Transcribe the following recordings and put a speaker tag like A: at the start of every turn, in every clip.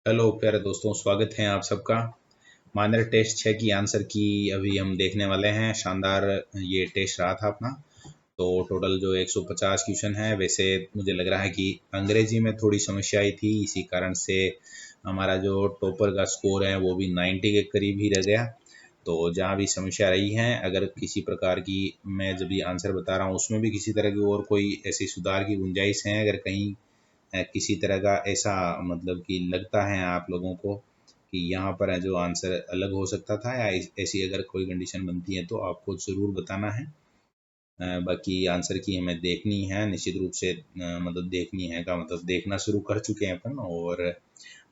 A: Hello प्यारे दोस्तों, स्वागत है आप सबका। माइनर टेस्ट 6 की आंसर की अभी हम देखने वाले हैं। शानदार ये टेस्ट रहा था अपना। तो टोटल जो 150 क्वेश्चन है, वैसे मुझे लग रहा है कि अंग्रेजी में थोड़ी समस्या आई थी, इसी कारण से हमारा जो टॉपर का स्कोर है वो भी 90 के करीब ही रह गया। तो जहाँ भी समस्या रही है, अगर किसी प्रकार की मैं जब भी आंसर बता रहा हूँ उसमें भी किसी तरह की और कोई ऐसी सुधार की गुंजाइश है, अगर कहीं किसी तरह का ऐसा मतलब कि लगता है आप लोगों को कि यहाँ पर है जो आंसर अलग हो सकता था, या ऐसी अगर कोई कंडीशन बनती है तो आपको ज़रूर बताना है। बाकी आंसर की हमें देखनी है निश्चित रूप से, मतलब देखनी है का मतलब देखना शुरू कर चुके हैं अपन। और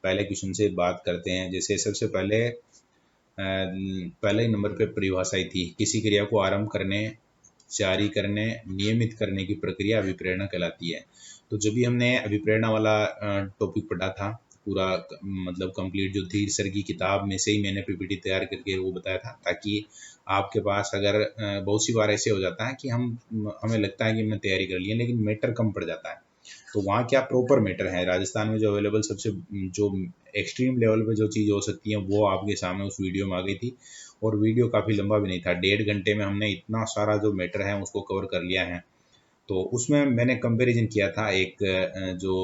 A: पहले क्वेश्चन से बात करते हैं। जैसे सबसे पहले पहले ही नंबर पे परिभाषा थी, किसी क्रिया को आरंभ करने, जारी करने, नियमित करने की प्रक्रिया अभिप्रेरणा कहलाती है। तो जब भी हमने अभिप्रेरणा वाला टॉपिक पढ़ा था, पूरा मतलब कंप्लीट जो थी सर की किताब में से ही मैंने पीपीटी तैयार करके वो बताया था, ताकि आपके पास अगर बहुत सी बार ऐसे हो जाता है कि हमें लगता है कि हमने तैयारी कर ली है लेकिन मैटर कम पड़ जाता है। तो वहाँ क्या प्रॉपर मैटर है, राजस्थान में जो अवेलेबल सबसे जो एक्सट्रीम लेवल पे जो चीज़ हो सकती है वो आपके सामने उस वीडियो में आ गई थी। और वीडियो काफ़ी लंबा भी नहीं था, 1.5 घंटे में हमने इतना सारा जो मैटर है उसको कवर कर लिया है। तो उसमें मैंने कंपैरिजन किया था, एक जो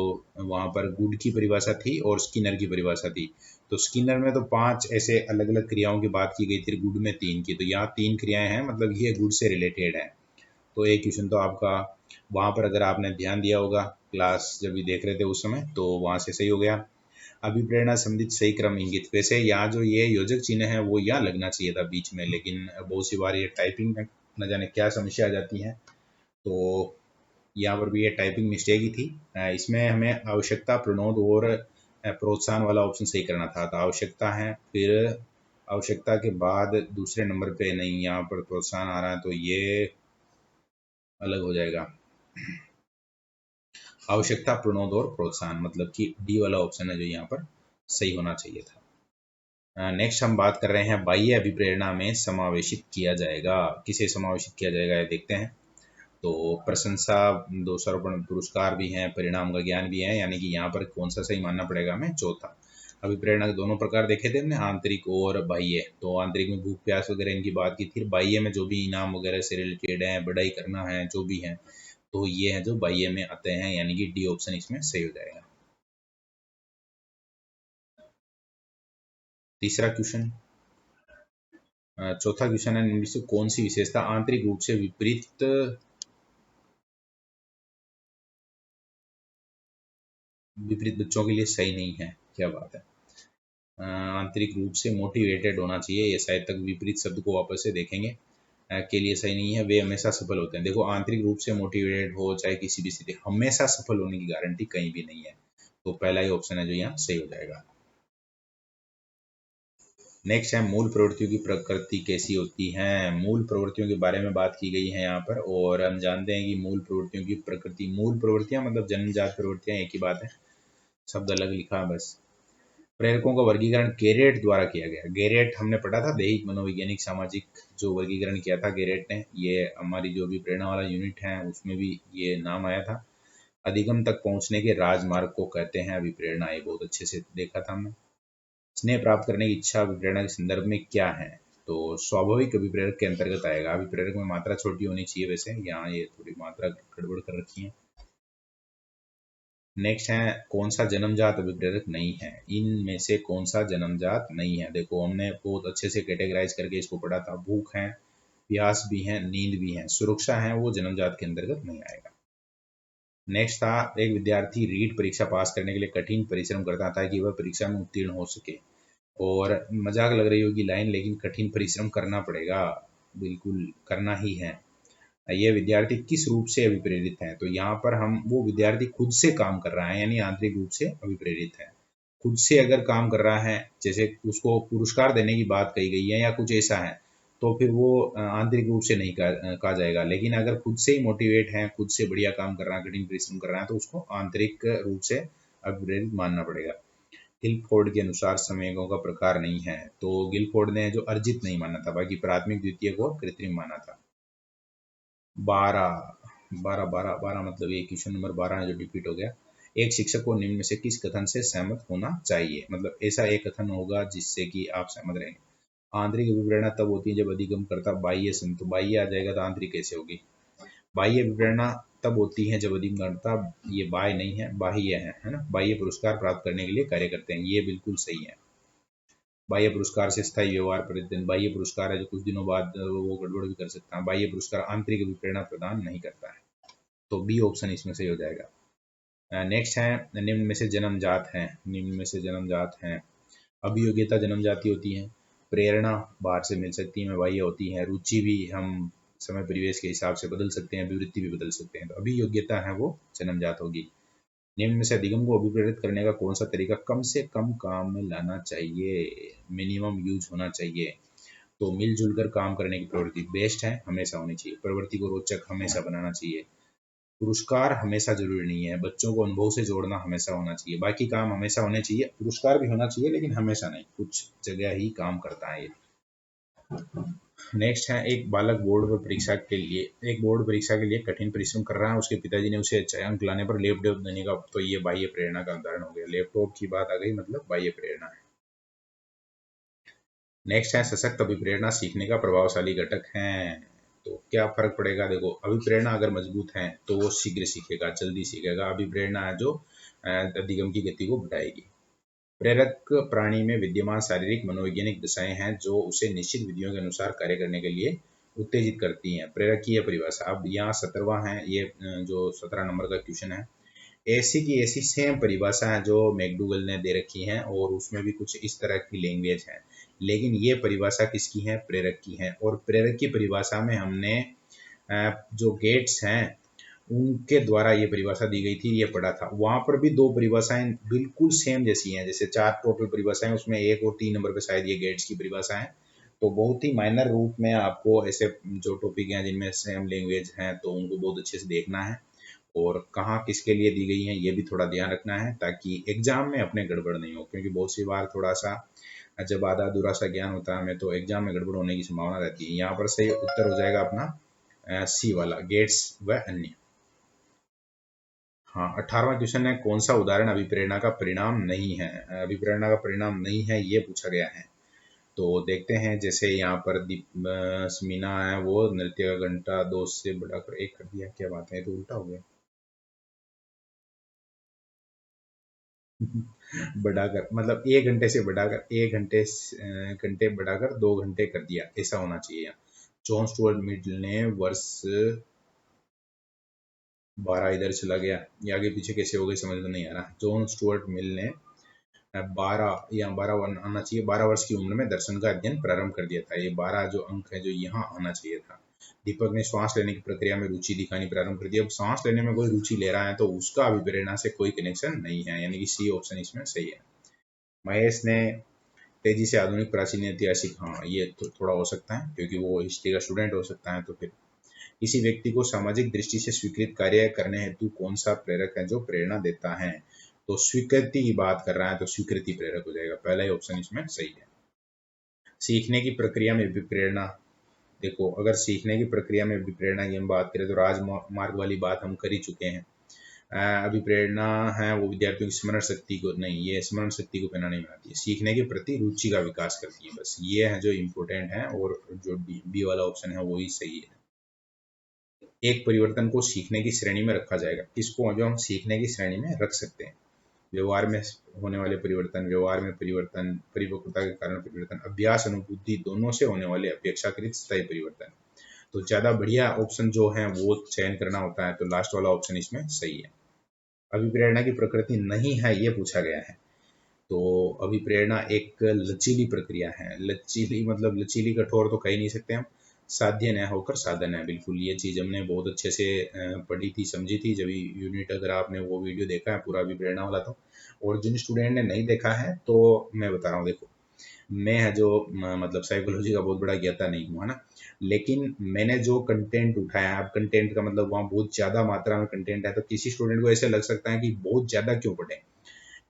A: वहाँ पर गुड की परिभाषा थी और स्किनर की परिभाषा थी। तो स्किनर में तो 5 ऐसे अलग अलग क्रियाओं की बात की गई थी, गुड में 3 की। तो यहाँ 3 क्रियाएं हैं, मतलब ये गुड से रिलेटेड है। तो एक क्वेश्चन तो आपका वहाँ पर अगर आपने ध्यान दिया होगा क्लास जब भी देख रहे थे उस समय, तो वहाँ से सही हो गया। अभिप्रेरणा संबंधित सही क्रम इंगित, वैसे यहाँ जो ये योजक चिन्ह है वो यहाँ लगना चाहिए था बीच में, लेकिन बहुत सी बार ये टाइपिंग में न जाने क्या समस्या आ जाती है। तो यहाँ पर भी ये टाइपिंग मिस्टेक ही थी। इसमें हमें आवश्यकता, प्रणोद और प्रोत्साहन वाला ऑप्शन सही करना था। तो आवश्यकता है, फिर आवश्यकता के बाद दूसरे नंबर पे नहीं, यहाँ पर प्रोत्साहन आ रहा है, तो ये अलग हो जाएगा। आवश्यकता, प्रणोद और प्रोत्साहन, मतलब कि डी वाला ऑप्शन है जो यहाँ पर सही होना चाहिए था। नेक्स्ट हम बात कर रहे हैं बाह्य अभिप्रेरणा में समावेशित किया जाएगा, किसे समावेशित किया जाएगा ये देखते हैं। तो प्रशंसा, दोषारोपण, पुरस्कार भी हैं, परिणाम का ज्ञान भी है, यानी कि यहाँ पर कौन सा सही मानना पड़ेगा हमें, चौथा। अभिप्रेरणा के दोनों प्रकार देखे थे हमने, आंतरिक और बाह्य। तो आंतरिक में भूख प्यास वगैरह इनकी बात की थी, बाह्य में जो भी इनाम वगैरह से रिलेटेड है, बढ़ाई करना है, जो भी है, तो ये है जो बाह्य में आते हैं, यानी कि डी ऑप्शन इसमें सही हो जाएगा। तीसरा क्वेश्चन, चौथा क्वेश्चन है, निम्न से कौन सी विशेषता आंतरिक रूप से विपरीत विपरीत बच्चों के लिए सही नहीं है? क्या बात है। आंतरिक रूप से मोटिवेटेड होना चाहिए, ये शायद तक विपरीत शब्द को वापस से देखेंगे। के लिए सही नहीं है, वे हमेशा सफल होते हैं। देखो, आंतरिक रूप से मोटिवेटेड हो चाहे किसी भी स्थिति, हमेशा सफल होने की गारंटी कहीं भी नहीं है। तो पहला ही ऑप्शन है जो यहाँ सही हो जाएगा। नेक्स्ट है, मूल प्रवृत्तियों की प्रकृति कैसी होती है। मूल प्रवृत्तियों के बारे में बात की गई है यहाँ पर, और हम जानते हैं कि मूल प्रवृत्तियों की प्रकृति, मूल प्रवृत्तियां मतलब जन्मजात प्रवृत्तियां, एक ही बात है, शब्द अलग लिखा बस। प्रेरकों का वर्गीकरण गेरेट द्वारा किया गया। गेरेट हमने पढ़ा था, दैहिक मनोवैज्ञानिक सामाजिक जो वर्गीकरण किया था गेरेट ने, ये हमारी जो भी प्रेरणा वाला यूनिट है उसमें भी ये नाम आया था। अधिगम तक पहुंचने के राजमार्ग को कहते हैं अभिप्रेरणा, ये बहुत अच्छे से देखा था हमने। स्नेह प्राप्त करने की इच्छा अभिप्रेरणा के संदर्भ में क्या है? तो स्वाभाविक अभिप्रेरक के अंतर्गत आएगा। अभिप्रेरक में मात्रा छोटी होनी चाहिए, वैसे यहाँ ये थोड़ी मात्रा गड़बड़ कर रखी है। नेक्स्ट है, कौन सा जन्मजात अभिप्रेरक नहीं है? इनमें से कौन सा जन्मजात नहीं है? देखो, हमने बहुत अच्छे से कैटेगराइज करके इसको पढ़ा था। भूख है, प्यास भी है, नींद भी है, सुरक्षा है, वो जन्मजात के अंतर्गत नहीं आएगा। नेक्स्ट था, एक विद्यार्थी रीट परीक्षा पास करने के लिए कठिन परिश्रम करता था कि वह परीक्षा में उत्तीर्ण हो सके। और मजाक लग रही होगी लाइन, लेकिन कठिन परिश्रम करना पड़ेगा, बिल्कुल करना ही है। ये विद्यार्थी किस रूप से अभिप्रेरित है? तो यहाँ पर हम वो विद्यार्थी खुद से काम कर रहा है, यानी आंतरिक रूप से अभिप्रेरित है। खुद से अगर काम कर रहा है, जैसे उसको पुरस्कार देने की बात कही गई है या कुछ ऐसा है, तो फिर वो आंतरिक रूप से नहीं कहा जाएगा। लेकिन अगर खुद से ही मोटिवेट है, खुद से बढ़िया काम कर रहा है, कठिन परिश्रम कर रहा है, तो उसको आंतरिक रूप से अभिप्रेरित मानना पड़ेगा। गिलफोर्ड के अनुसार संवेगों का प्रकार नहीं है। तो गिलफोर्ड ने जो अर्जित नहीं माना था, बाकी प्राथमिक, द्वितीयक और कृत्रिम माना था। 12 12 12 12 मतलब ये क्वेश्चन नंबर 12 है जो रिपीट हो गया। एक शिक्षक को निम्न में से किस कथन से सहमत होना चाहिए, मतलब ऐसा एक कथन होगा जिससे कि आप सहमत रहेंगे। आंतरिक अभिप्रेरणा तब होती है जब अधिगम करता बाह्य तो बाह्य आ जाएगा तो आंतरिक कैसे होगी। बाह्य अभिप्रेरणा तब होती है जब अधिगम करता, ये बाह्य नहीं है, बाह्य है ना, बाह्य पुरस्कार प्राप्त करने के लिए कार्य करते हैं, ये बिल्कुल सही है। बाह्य पुरस्कार से स्थायी व्यवहार परिवर्तन, बाह्य पुरस्कार है जो कुछ दिनों बाद वो गड़बड़ भी कर सकता है। बाह्य पुरस्कार आंतरिक अभिप्रेरणा प्रदान नहीं करता है, तो बी ऑप्शन इसमें सही हो जाएगा। नेक्स्ट है निम्न में से जन्मजात है, निम्न में से जन्मजात है। अभियोग्यता जन्मजाती होती है, प्रेरणा बाहर से मिल सकती है, बाह्य होती है, रुचि भी हम समय परिवेश के हिसाब से बदल सकते हैं, अभिवृत्ति भी बदल सकते हैं, तो अभियोग्यता है वो जन्मजात होगी। निम्न में से अधिगम को अभिप्रेरित करने का कौन सा तरीका कम से कम काम में लाना चाहिए, मिनिमम यूज होना चाहिए, तो मिलजुल कर काम करने की प्रवृत्ति बेस्ट है, हमेशा होनी चाहिए। प्रवृत्ति को रोचक हमेशा बनाना चाहिए। पुरस्कार हमेशा जरूरी नहीं है, बच्चों को अनुभव से जोड़ना हमेशा होना चाहिए। बाकी काम हमेशा होने चाहिए, पुरस्कार भी होना चाहिए लेकिन हमेशा नहीं, कुछ जगह ही काम करता है ये। नेक्स्ट है एक बालक बोर्ड परीक्षा के लिए कठिन परिश्रम कर रहा है, उसके पिताजी ने उसे अच्छे अंक लाने पर लैपटॉप देने का, तो ये बाह्य प्रेरणा का उदाहरण हो गया। लैपटॉप की बात आ गई, मतलब बाह्य प्रेरणा है। नेक्स्ट है सशक्त अभिप्रेरणा सीखने का प्रभावशाली घटक है, तो क्या फर्क पड़ेगा, देखो अभिप्रेरणा अगर मजबूत है तो वो शीघ्र सीखेगा, जल्दी सीखेगा। अभिप्रेरणा है जो अधिगम की गति को बढ़ाएगी। प्रेरक प्राणी में विद्यमान शारीरिक मनोवैज्ञानिक दशाएं हैं जो उसे निश्चित विधियों के अनुसार कार्य करने के लिए उत्तेजित करती हैं। प्रेरक की यह परिभाषा, अब यहाँ 17वां है, ये जो 17 नंबर का क्वेश्चन है, ऐसी की ऐसी सेम परिभाषा है जो मैकडूगल ने दे रखी है, और उसमें भी कुछ इस तरह की लैंग्वेज है, लेकिन ये परिभाषा किसकी है, प्रेरक की है। और प्रेरक की परिभाषा में हमने जो गेट्स हैं उनके द्वारा ये परिभाषा दी गई थी, ये पढ़ा था। वहां पर भी दो परिभाषाएं बिल्कुल सेम जैसी हैं, जैसे 4 टोटल परिभाषाएं, उसमें 1 और 3 नंबर पे शायद ये गेट्स की परिभाषा है। तो बहुत ही माइनर रूप में आपको ऐसे जो टॉपिक हैं जिनमें सेम लैंग्वेज हैं तो उनको बहुत अच्छे से देखना है, और कहाँ किसके लिए दी गई है ये भी थोड़ा ध्यान रखना है, ताकि एग्जाम में अपने गड़बड़ नहीं हो। क्योंकि बहुत सी बार थोड़ा सा जब आधा अधूरा सा ज्ञान होता है हमें, तो एग्जाम में गड़बड़ होने की संभावना रहती है। यहाँ पर सही उत्तर हो जाएगा अपना सी वाला, गेट्स व अन्य। हाँ, 18वां क्वेश्चन है कौन सा उदाहरण अभिप्रेरणा का परिणाम नहीं है, अभिप्रेरणा का परिणाम नहीं है ये पूछा गया है। तो देखते हैं, जैसे यहाँ पर मीना है वो नृत्य का घंटा 2 से बढ़ाकर 1 कर दिया, क्या बात है, तो उल्टा हो गया। बढ़ाकर मतलब 1 घंटे से बढ़ाकर 1 घंटे बढ़ाकर 2 घंटे कर दिया, ऐसा होना चाहिए। जॉन स्टुअर्ट मिल ने वर्ष 12 इधर चला गया, ये आगे पीछे कैसे हो गई समझ में नहीं आ रहा। जॉन स्टुअर्ट मिल ने 12 या 12 आना चाहिए, 12 वर्ष की उम्र में दर्शन का अध्ययन प्रारंभ कर दिया था। ये 12 जो अंक है जो यहाँ आना चाहिए था। दीपक ने श्वास लेने की प्रक्रिया में रुचि दिखानी प्रारंभ कर दी। अब सांस लेने में कोई रुचि ले रहा है तो उसका अभिप्रेरणा से कोई कनेक्शन नहीं है, यानी कि सी ऑप्शन इसमें सही है। महेश ने तेजी से आधुनिक प्राचीन ऐतिहासिक, हाँ ये तो थोड़ा हो सकता है क्योंकि वो हिस्ट्री का स्टूडेंट हो सकता है। तो फिर किसी व्यक्ति को सामाजिक दृष्टि से स्वीकृत कार्य करने हेतु कौन सा प्रेरक है जो प्रेरणा देता है, तो स्वीकृति की बात कर रहा है तो स्वीकृति प्रेरक हो जाएगा, पहला ही ऑप्शन इसमें सही है। सीखने की प्रक्रिया में विप्रेरणा, देखो अगर सीखने की प्रक्रिया में विप्रेरणा की हम बात करें तो राजमार्ग वाली बात हम कर ही चुके हैं। अभिप्रेरणा है वो विद्यार्थियों की स्मरण शक्ति को, नहीं ये स्मरण शक्ति को प्रेरणा नहीं बनाती है, सीखने के प्रति रुचि का विकास करती है, बस ये है जो इम्पोर्टेंट है, और जो बी वाला ऑप्शन है वो ही सही है। एक परिवर्तन को सीखने की श्रेणी में रखा जाएगा, इसको जो हम सीखने की श्रेणी में रख सकते हैं। व्यवहार में होने वाले परिवर्तन, व्यवहार में परिवर्तन, परिपक्वता के कारण परिवर्तन, अभ्यास अनुभूति दोनों से होने वाले अपेक्षाकृत स्थायी परिवर्तन। तो ज्यादा बढ़िया ऑप्शन जो है वो चयन करना होता है, तो लास्ट वाला ऑप्शन इसमें सही है। अभिप्रेरणा की प्रकृति नहीं है ये पूछा गया है, तो अभिप्रेरणा एक लचीली प्रक्रिया है। लचीली मतलब लचीली कठोर तो कह ही नहीं सकते हम, साध्य न होकर साधन है, बिल्कुल ये चीज हमने बहुत अच्छे से पढ़ी थी, समझी थी जब यूनिट, अगर आपने वो वीडियो देखा है पूरा अभिप्रेरणा वाला तो। और जिन स्टूडेंट ने नहीं देखा है तो मैं बता रहा हूँ, देखो मैं है जो मतलब साइकोलॉजी का बहुत बड़ा ज्ञाता नहीं हूँ, है ना, लेकिन मैंने जो कंटेंट उठाया, अब कंटेंट का मतलब वहाँ बहुत ज़्यादा मात्रा में कंटेंट है, तो किसी स्टूडेंट को ऐसे लग सकता है कि बहुत ज़्यादा क्यों पढ़े।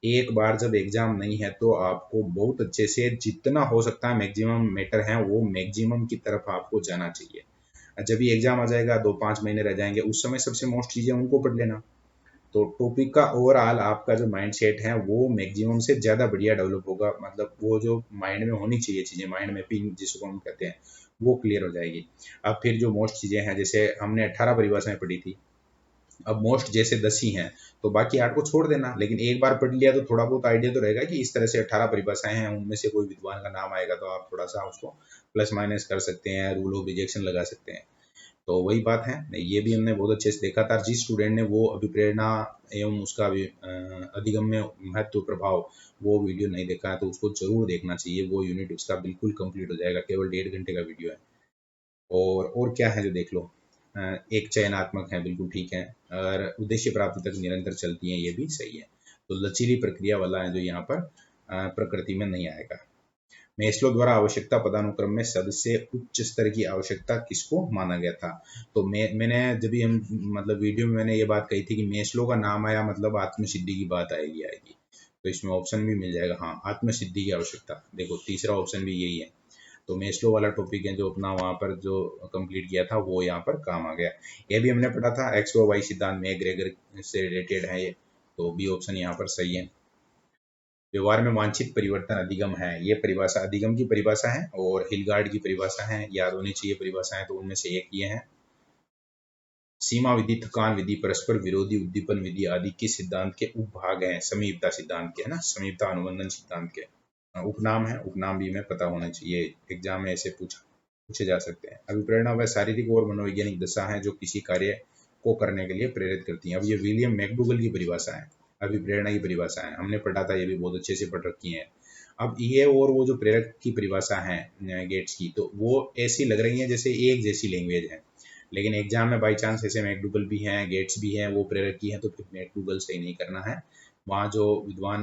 A: एक बार जब एग्जाम नहीं है तो आपको बहुत अच्छे से जितना हो सकता है मैक्सिमम मैटर है वो मैक्सिमम की तरफ आपको जाना चाहिए। जब भी एग्जाम आ जाएगा 2-5 महीने रह जाएंगे, उस समय सबसे मोस्ट चीज़ें उनको पढ़ लेना, तो टॉपिक का ओवरऑल आपका जो माइंड सेट है वो मैक्सिमम से ज़्यादा बढ़िया डेवलप होगा, मतलब वो जो माइंड में होनी चाहिए चीज़ें, माइंड मैपिंग जिसको हम कहते हैं, वो क्लियर हो जाएगी। अब फिर जो मोस्ट चीज़ें हैं, जैसे हमने 18 परिभाषाएं पढ़ी थी, अब मोस्ट जैसे 10 ही हैं, तो बाकी 8 को छोड़ देना, लेकिन एक बार पढ़ लिया तो थोड़ा बहुत आइडिया तो रहेगा कि इस तरह से 18 परिभाषाएं हैं, उनमें से कोई विद्वान का नाम आएगा तो आप थोड़ा सा उसको प्लस माइनस कर सकते हैं, रूल ऑफ रिजेक्शन लगा सकते हैं। तो वही बात है, ये भी हमने बहुत अच्छे से देखा था। जिस स्टूडेंट ने वो अभिप्रेरणा एवं उसका भी अधिगम्य महत्व प्रभाव वो वीडियो नहीं देखा है तो उसको जरूर देखना चाहिए, वो यूनिट उसका बिल्कुल कंप्लीट हो जाएगा, केवल 1.5 घंटे का वीडियो है। और क्या है जो देख लो, एक चयनात्मक है, बिल्कुल ठीक है, और उद्देश्य प्राप्ति तक निरंतर चलती है, ये भी सही है। तो लचीली प्रक्रिया वाला है जो यहाँ पर प्रकृति में नहीं आएगा। मेस्लो द्वारा आवश्यकता पदानुक्रम में सबसे उच्च स्तर की आवश्यकता किसको माना गया था? तो मैंने जब भी हम मतलब वीडियो में मैंने ये बात कही थी कि मेस्लो का नाम आया मतलब आत्मसिद्धि की बात आएगी। तो इसमें ऑप्शन भी मिल जाएगा, हाँ, आत्मसिद्धि की आवश्यकता। देखो तीसरा ऑप्शन भी यही है। तो मेस्लो वाला टॉपिक है जो अपना वहाँ पर जो कंप्लीट किया था वो यहाँ पर काम आ गया। ये भी हमने पढ़ा था, एक्स व वाई सिद्धांत में ग्रेगर से रिलेटेड है ये, तो बी ऑप्शन यहाँ पर सही है। व्यवहार में वांछित परिवर्तन अधिगम है, ये परिभाषा अधिगम की परिभाषा है और हिलगार्ड की परिभाषा है, याद होनी चाहिए परिभाषाएं, तो उनमें से एक ये है। सीमा विधि, थकान विधि, परस्पर विरोधी उद्दीपन विधि आदि किस सिद्धांत के उपभाग हैं? समीपता सिद्धांत के, है ना, समीपता अनुबंधन सिद्धांत के उपनाम है। उपनाम भी हमें पता होना चाहिए, एग्जाम में ऐसे पूछे जा सकते हैं। अभिप्रेरणा वह शारीरिक और मनोवैज्ञानिक दशा है जो किसी कार्य को करने के लिए प्रेरित करती है। अब ये विलियम मैकडूगल की परिभाषा है, अभिप्रेरणा की परिभाषा है, हमने पढ़ा था, ये भी बहुत अच्छे से पढ़ रखी है। अब ये और वो जो प्रेरक की परिभाषा है गेट्स की, तो वो ऐसी लग रही है जैसे एक जैसी लैंग्वेज है, लेकिन एग्जाम में बाई चांस ऐसे मैकडूगल भी हैं, गेट्स भी हैं, वो प्रेरक की है, तो फिर मैकडूगल सही नहीं करना है। वहाँ जो विद्वान,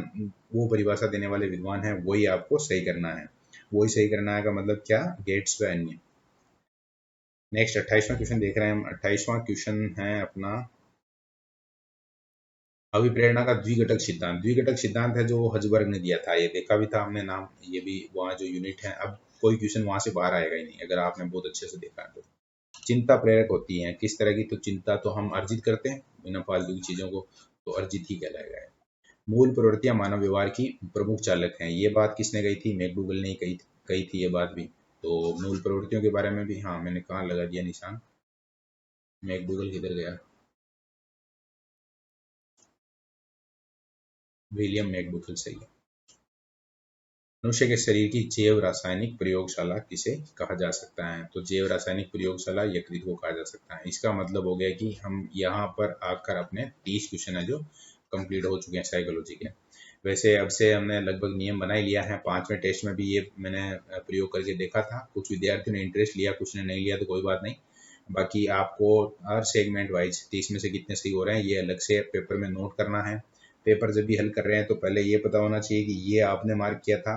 A: वो परिभाषा देने वाले विद्वान हैं, वही आपको सही करना है। वही सही करना है का मतलब क्या? गेट्स व अन्य। नेक्स्ट 28वां क्वेश्चन देख रहे हैं हम। 28वां क्वेश्चन है अपना, अभिप्रेरणा का द्विघटक सिद्धांत। द्विघटक सिद्धांत है जो हजबर्ग ने दिया था, ये देखा भी था हमने नाम, ये भी वहाँ जो यूनिट है। अब कोई क्वेश्चन वहाँ से बाहर आएगा ही नहीं अगर आपने बहुत अच्छे से देखा है तो। चिंता प्रेरक होती है किस तरह की? तो चिंता तो हम अर्जित करते हैं बिना फालतू की चीजों को, तो अर्जित ही कहलाएगा। मूल प्रवृत्तियां मानव व्यवहार की प्रमुख चालक हैं, ये बात किसने कही थी? मैकडूगल ने कही थी ये बात भी। तो मूल प्रवृत्तियों के बारे में भी, हाँ, मैंने कहाँ लगा दिया निशान, मैकडूगल किधर गया? विलियम मैकडूगल सही है। मनुष्य के शरीर की जैव रासायनिक प्रयोगशाला किसे कहा जा सकता है? तो जैव रासायनिक प्रयोगशाला यकृत को कहा जा सकता है। इसका मतलब हो गया कि हम यहाँ पर आकर अपने 30 क्वेश्चन है जो कंप्लीट हो चुके हैं साइकोलॉजी के। वैसे अब से हमने लगभग नियम बना ही लिया है, 5वें टेस्ट में भी ये मैंने प्रयोग करके देखा था। कुछ विद्यार्थियों ने इंटरेस्ट लिया, कुछ ने नहीं लिया, तो कोई बात नहीं। बाकी आपको हर सेगमेंट वाइज 30 में से कितने सही हो रहे हैं ये अलग से पेपर में नोट करना है। पेपर जब भी हल कर रहे हैं तो पहले ये पता होना चाहिए कि ये आपने मार्क किया था,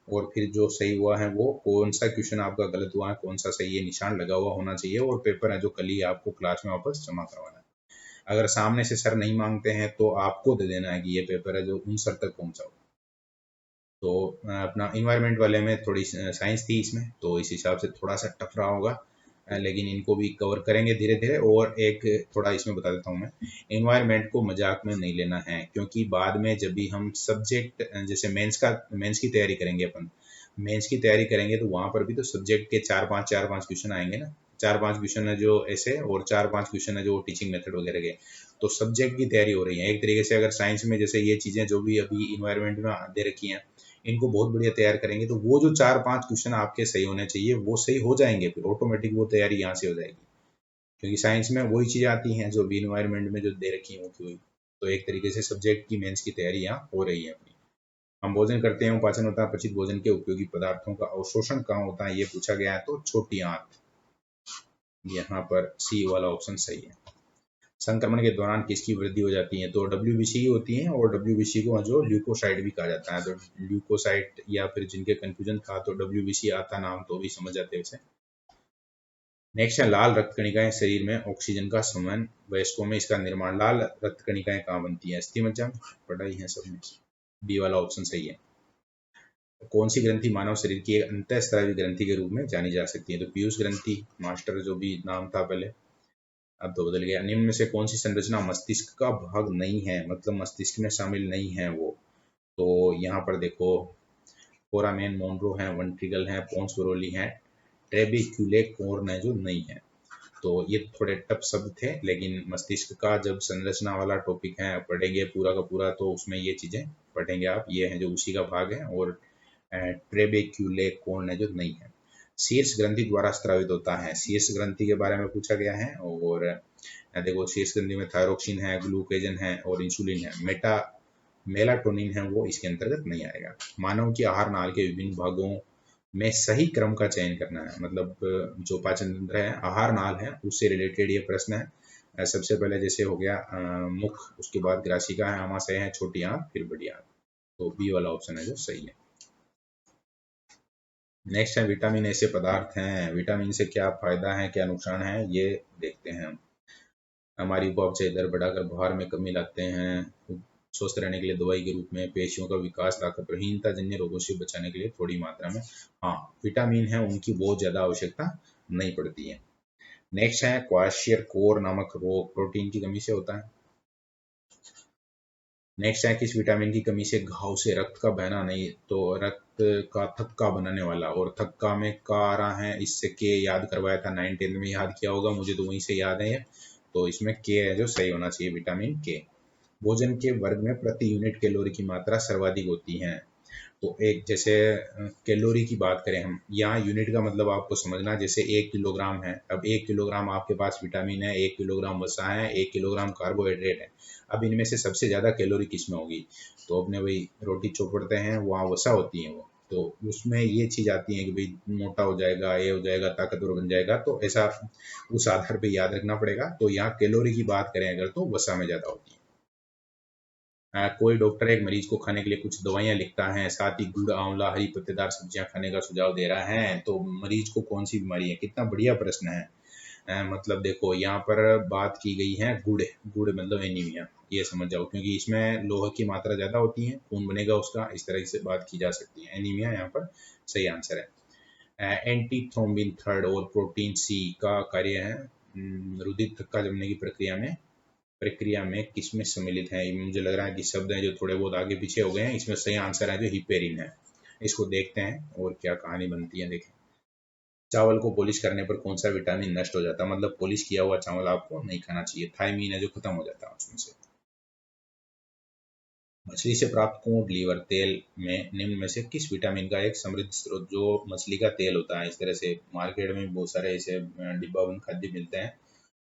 A: और फिर जो सही हुआ है वो कौन सा क्वेश्चन आपका गलत हुआ है, कौन सा सही है, निशान लगा हुआ होना चाहिए। और पेपर है जो कल ही आपको क्लास में वापस जमा करवाना है। अगर सामने से सर नहीं मांगते हैं तो आपको दे देना है कि ये पेपर है जो उन सर तक पहुंचा हो। तो अपना इन्वायरमेंट वाले में थोड़ी साइंस थी इसमें, तो इस हिसाब से थोड़ा सा टफ रहा होगा, लेकिन इनको भी कवर करेंगे धीरे धीरे। और एक थोड़ा इसमें बता देता हूँ मैं, इन्वायरमेंट को मजाक में नहीं लेना है, क्योंकि बाद में जब भी हम सब्जेक्ट जैसे मेंस की तैयारी करेंगे, अपन मेंस की तैयारी करेंगे तो वहाँ पर भी तो सब्जेक्ट के चार पांच क्वेश्चन आएंगे ना। 4-5 क्वेश्चन है जो ऐसे, और 4-5 क्वेश्चन है जो टीचिंग मेथड वगैरह के। तो सब्जेक्ट की तैयारी हो रही है एक तरीके से। अगर साइंस में जैसे ये चीज़ें जो भी अभी इन्वायरमेंट में दे रखी हैं, इनको बहुत बढ़िया तैयार करेंगे तो वो जो 4-5 क्वेश्चन आपके सही होने चाहिए वो सही हो जाएंगे, फिर ऑटोमेटिक वो तैयारी यहाँ से हो जाएगी। क्योंकि साइंस में वही चीज़ें आती हैं जो भी इन्वायरमेंट में जो दे रखी है वो की हुई। तो एक तरीके से सब्जेक्ट की मेंस की तैयारी यहाँ हो रही है अपनी। हम भोजन करते हैं, पाचन होता है, पचित भोजन के उपयोगी पदार्थों का अवशोषण कहाँ होता है ये पूछा गया है, तो छोटी आंत। यहाँ पर सी वाला ऑप्शन सही है। संक्रमण के दौरान किसकी वृद्धि हो जाती है? तो WBC की होती है, और WBC को जो ल्यूकोसाइट भी कहा जाता है। तो ल्यूकोसाइट, या फिर जिनके कंफ्यूजन था तो WBC आता नाम तो भी समझ जाते हैं उसे। नेक्स्ट है लाल रक्त कणिकाएं शरीर में ऑक्सीजन का संवहन, वयस्कों में इसका निर्माण। लाल रक्त कणिकाएं कहाँ बनती है? अस्थि मज्जा, पढ़ाई है सब में। बी वाला ऑप्शन सही है। कौन सी ग्रंथि मानव शरीर की एक अंतःस्रावी ग्रंथि के रूप में जानी जा सकती है? तो पीयूष ग्रंथि, मास्टर जो भी नाम था पहले। अब तो बदल गया। निम्न में से कौन सी संरचना मस्तिष्क का भाग नहीं है, मतलब मस्तिष्क में शामिल नहीं है वो? तो यहाँ पर देखो, फोरामेन मोनरो है, वेंट्रिकल है, पोन्स बरोली है, ट्रेबेक्युले कॉर्न है जो नहीं है। तो ये थोड़े टफ शब्द थे, लेकिन मस्तिष्क का जब संरचना वाला टॉपिक है पढ़ेंगे पूरा का पूरा, तो उसमें ये चीजें पढ़ेंगे आप। ये है जो उसी का भाग है। और ट्रेबेक्युले कॉर्न है जो नहीं है। शीर्ष ग्रंथि द्वारा स्रावित होता है, शीर्ष ग्रंथि के बारे में पूछा गया है। और देखो, शीर्ष ग्रंथि में थायरोक्सिन है, ग्लूकेजन है और इंसुलिन है। मेलाटोनिन है वो इसके अंतर्गत नहीं आएगा। मानव की आहार नाल के विभिन्न भागों में सही क्रम का चयन करना है, मतलब जो पाचन तंत्र है, आहार नाल है, उससे रिलेटेड ये प्रश्न है। सबसे पहले जैसे हो गया मुख, उसके बाद ग्रासिका है, आमाशय है, छोटी आंत, फिर बड़ी आंत। तो बी वाला ऑप्शन है जो सही है। नेक्स्ट है विटामिन ऐसे पदार्थ हैं, विटामिन से क्या फायदा है क्या नुकसान है ये देखते हैं हम। हमारी उपापचय दर बढ़ाकर भार में कमी लाते हैं, स्वस्थ रहने के लिए दवाई के रूप में, पेशियों का विकास, ताकतहीनता जन्य रोगों से बचाने के लिए थोड़ी मात्रा में, हाँ विटामिन है उनकी बहुत ज्यादा आवश्यकता नहीं पड़ती है। नेक्स्ट है क्वाशियरकोर नामक रोग प्रोटीन की कमी से होता है। नेक्स्ट है किस विटामिन की कमी से घाव से रक्त का बहना नहीं, तो रक्त का थक्का बनाने वाला, और थक्का में का आ रहा है, इससे के याद करवाया था 9th में, याद किया होगा, मुझे तो वहीं से याद है। तो इसमें के है जो सही होना चाहिए, विटामिन के। भोजन के वर्ग में प्रति यूनिट कैलोरी की मात्रा सर्वाधिक होती है। तो एक जैसे कैलोरी की बात करें हम, यहाँ यूनिट का मतलब आपको समझना, जैसे 1 किलोग्राम है, अब 1 किलोग्राम आपके पास विटामिन है, 1 किलोग्राम वसा है, 1 किलोग्राम कार्बोहाइड्रेट है। अब इनमें से सबसे ज्यादा कैलोरी किसमें होगी? तो अपने भाई रोटी चौपड़ते हैं, वहाँ वसा होती है वो, तो उसमें ये चीज आती है कि भाई मोटा हो जाएगा, ये हो जाएगा, ताकतवर बन जाएगा, तो ऐसा उस आधार पे याद रखना पड़ेगा। तो यहाँ कैलोरी की बात करें अगर, तो वसा में ज्यादा होती है। कोई डॉक्टर एक मरीज को खाने के लिए कुछ दवाइयाँ लिखता है, साथ ही गुड़, आंवला, हरी पत्तेदार सब्जियां खाने का सुझाव दे रहा है, तो मरीज को कौन सी बीमारी है? कितना बढ़िया प्रश्न है। मतलब देखो, यहाँ पर बात की गई है गुड़। गुड़ मतलब एनीमिया, ये समझ जाओ, क्योंकि इसमें लोह की मात्रा ज्यादा होती है, खून बनेगा उसका, इस तरह से बात की जा सकती है। एनीमिया यहाँ पर सही आंसर है। एंटी थ्रोम्बिन थर्ड और प्रोटीन सी का कार्य है रुधिर थक्का जमने की प्रक्रिया में किसमें सम्मिलित है? मुझे लग रहा है कि शब्द हैं जो थोड़े बहुत आगे पीछे हो गए हैं। इसमें सही आंसर है जो हिपेरिन है। इसको देखते हैं और क्या कहानी बनती है, देखें। चावल को पॉलिश करने पर कौन सा विटामिन नष्ट हो जाता है, मतलब पॉलिश किया हुआ चावल आपको नहीं खाना चाहिए, थायमीन है जो खत्म हो जाता है उसमें से। मछली से प्राप्त कोड लीवर तेल में निम्न में से किस विटामिन का एक समृद्ध स्रोत? जो मछली का तेल होता है, इस तरह से मार्केट में बहुत सारे ऐसे डिब्बाबंद खाद्य मिलते हैं,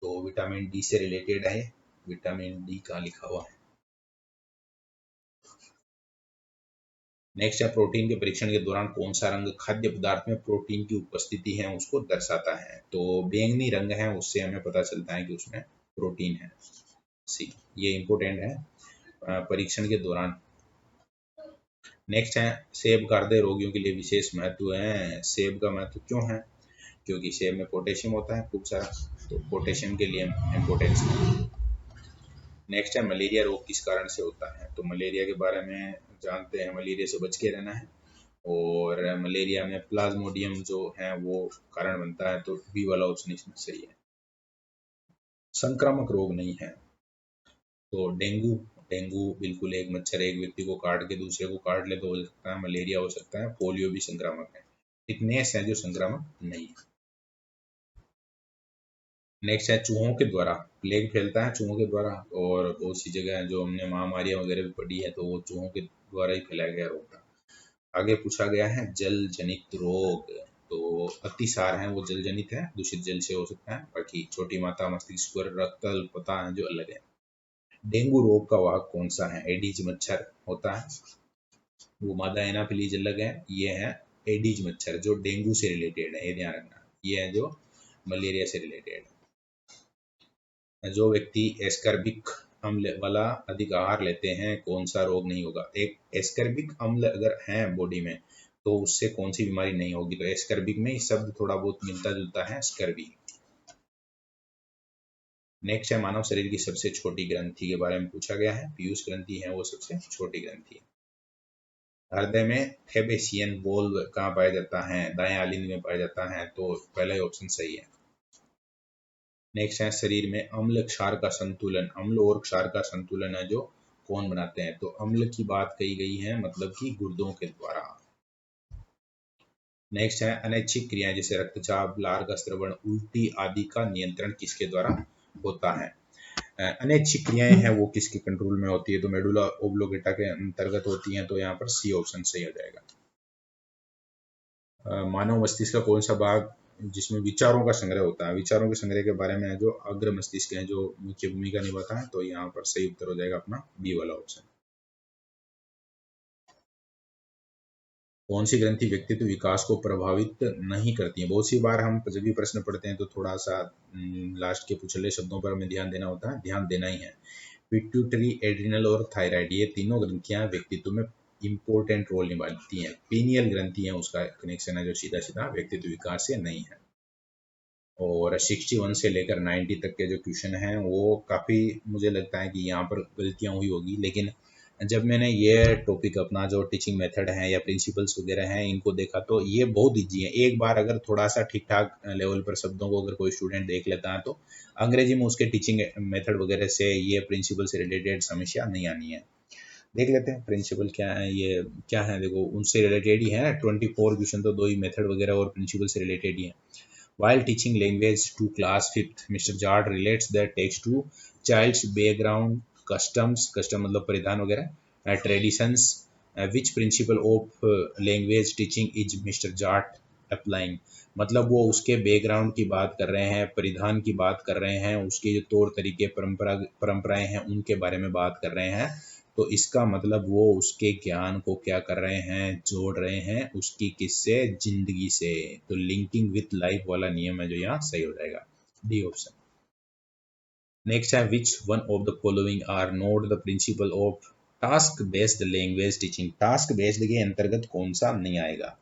A: तो विटामिन डी से रिलेटेड है। विटामिन डी का लिखा हुआ है। नेक्स्ट है प्रोटीन के परीक्षण के दौरान कौन सा रंग खाद्य पदार्थ में प्रोटीन की उपस्थिति है उसको दर्शाता है? तो बैंगनी रंग है, उससे हमें पता चलता है कि उसमें प्रोटीन है। सी, ये इंपॉर्टेंट है परीक्षण के दौरान। नेक्स्ट है सेब का हृदय रोगियों के लिए विशेष महत्व है। सेब का महत्व क्यों है? क्योंकि सेब में पोटेशियम होता है खूब सारा, तो पोटेशियम के लिए इम्पोर्टेंस है। नेक्स्ट है मलेरिया रोग किस कारण से होता है? तो मलेरिया के बारे में जानते हैं, मलेरिया से बच के रहना है। और मलेरिया में प्लाज्मोडियम जो है वो कारण बनता है, तो बी वाला ऑप्शन इसमें सही है। संक्रामक रोग नहीं है, तो डेंगू। डेंगू बिल्कुल एक मच्छर एक व्यक्ति को काट के दूसरे को काट ले तो हो सकता है, मलेरिया हो सकता है, पोलियो भी संक्रामक है। टिटनेस है जो संक्रामक नहीं है। नेक्स्ट है चूहों के द्वारा, प्लेग फैलता है चूहों के द्वारा, और बहुत सी जगह है जो हमने महामारियां वगैरह भी पढ़ी है, तो वो चूहों के द्वारा ही फैलाया गया रोग था। आगे पूछा गया है जल जनित रोग, तो अतिसार है वो जल जनित है, दूषित जल से हो सकता है। बाकी छोटी माता, मस्तिष्क ज्वर, रक्त अल्पता है जो अलग है। डेंगू रोग का वाहक कौन सा है? एडीज मच्छर होता है, वो मादा एनाफिलीज अलग है। ये है एडीज मच्छर जो डेंगू से रिलेटेड है, ये ध्यान रखना। ये है जो मलेरिया से रिलेटेड है। जो व्यक्ति एस्कर्बिक अम्ल वाला अधिक आहार लेते हैं कौन सा रोग नहीं होगा? एक एस्कर्बिक अम्ल अगर है बॉडी में तो उससे कौन सी बीमारी नहीं होगी? तो एस्कर्बिक में शब्द थोड़ा बहुत मिलता जुलता है, स्कर्बी। नेक्स्ट है मानव शरीर की सबसे छोटी ग्रंथि के बारे में पूछा गया है। पीयूष ग्रंथि है वो सबसे छोटी ग्रंथि है। हृदय में थेबेसियन वोल्व कहाँ पाया जाता है? दाएं आलिंद में पाया जाता है, तो पहला ही ऑप्शन सही है। नेक्स्ट है शरीर में अम्ल क्षार का संतुलन, अम्ल और क्षार का संतुलन है जो कौन बनाते हैं, तो अम्ल की बात कही गई है मतलब कि गुर्दों के द्वारा। नेक्स्ट है अनैच्छिक क्रियाएं जैसे रक्तचाप, लार का स्रवण, उल्टी आदि का नियंत्रण किसके द्वारा होता है। अनैच्छिक क्रियाएं हैं वो किसके कंट्रोल में होती है, तो मेडुला ओब्लोंगेटा के अंतर्गत होती हैं, तो यहाँ पर सी ऑप्शन सही हो जाएगा। मानव मस्तिष्क का कौन सा भाग जिसमें विचारों का संग्रह होता है, विचारों के संग्रह के बारे में जो अग्र मस्तिष्क है जो मुख्य भूमिका निभाता है, तो यहाँ पर सही उत्तर हो जाएगा अपना बी वाला ऑप्शन। कौन सी ग्रंथि व्यक्तित्व विकास को प्रभावित नहीं करती है, बहुत सी बार हम जब भी प्रश्न पढ़ते हैं तो थोड़ा सा लास्ट के पिछले शब्दों पर हमें ध्यान देना होता है, ध्यान देना ही है। पिट्यूटरी, एड्रिनल और थायराइड ये तीनों ग्रंथियां व्यक्तित्व में इंपॉर्टेंट रोल निभाती हैं। पीनियल ग्रंथि है उसका कनेक्शन है जो सीधा सीधा व्यक्तित्व विकास से नहीं है। और 61 से लेकर 90 तक के जो क्वेश्चन हैं वो काफ़ी मुझे लगता है कि यहाँ पर गलतियाँ हुई होगी, लेकिन जब मैंने ये टॉपिक अपना जो टीचिंग मेथड है या प्रिंसिपल्स वगैरह हैं इनको देखा तो ये बहुत ईजी है। एक बार अगर थोड़ा सा ठीक ठाक लेवल पर शब्दों को अगर कोई स्टूडेंट देख लेता है तो अंग्रेजी में उसके टीचिंग मेथड वगैरह से ये प्रिंसिपल से रिलेटेड समस्या नहीं आनी है। देख लेते हैं प्रिंसिपल क्या है, ये क्या है, देखो उनसे रिलेटेड ही है। 24 क्वेश्चन तो दो ही मेथड वगैरह और प्रिंसिपल से रिलेटेड ही है। While teaching language to class 5th, Mr. Jard relates the text to child's background, customs, custom मतलब परिधान वगैरह, traditions, which principle of language teaching is Mr. Jard applying, मतलब वो उसके बैकग्राउंड की बात कर रहे हैं, परिधान की बात कर रहे हैं, उसके जो तौर तरीके परंपराएं हैं उनके बारे में बात कर रहे हैं, तो इसका मतलब वो उसके ज्ञान को क्या कर रहे हैं, जोड़ रहे हैं उसकी किससे, जिंदगी से। तो लिंकिंग विथ लाइफ वाला नियम है जो यहाँ सही हो जाएगा, डी ऑप्शन। नेक्स्ट है which one of the following are not the principle of task based language teaching, task based के अंतर्गत कौन सा नहीं आएगा,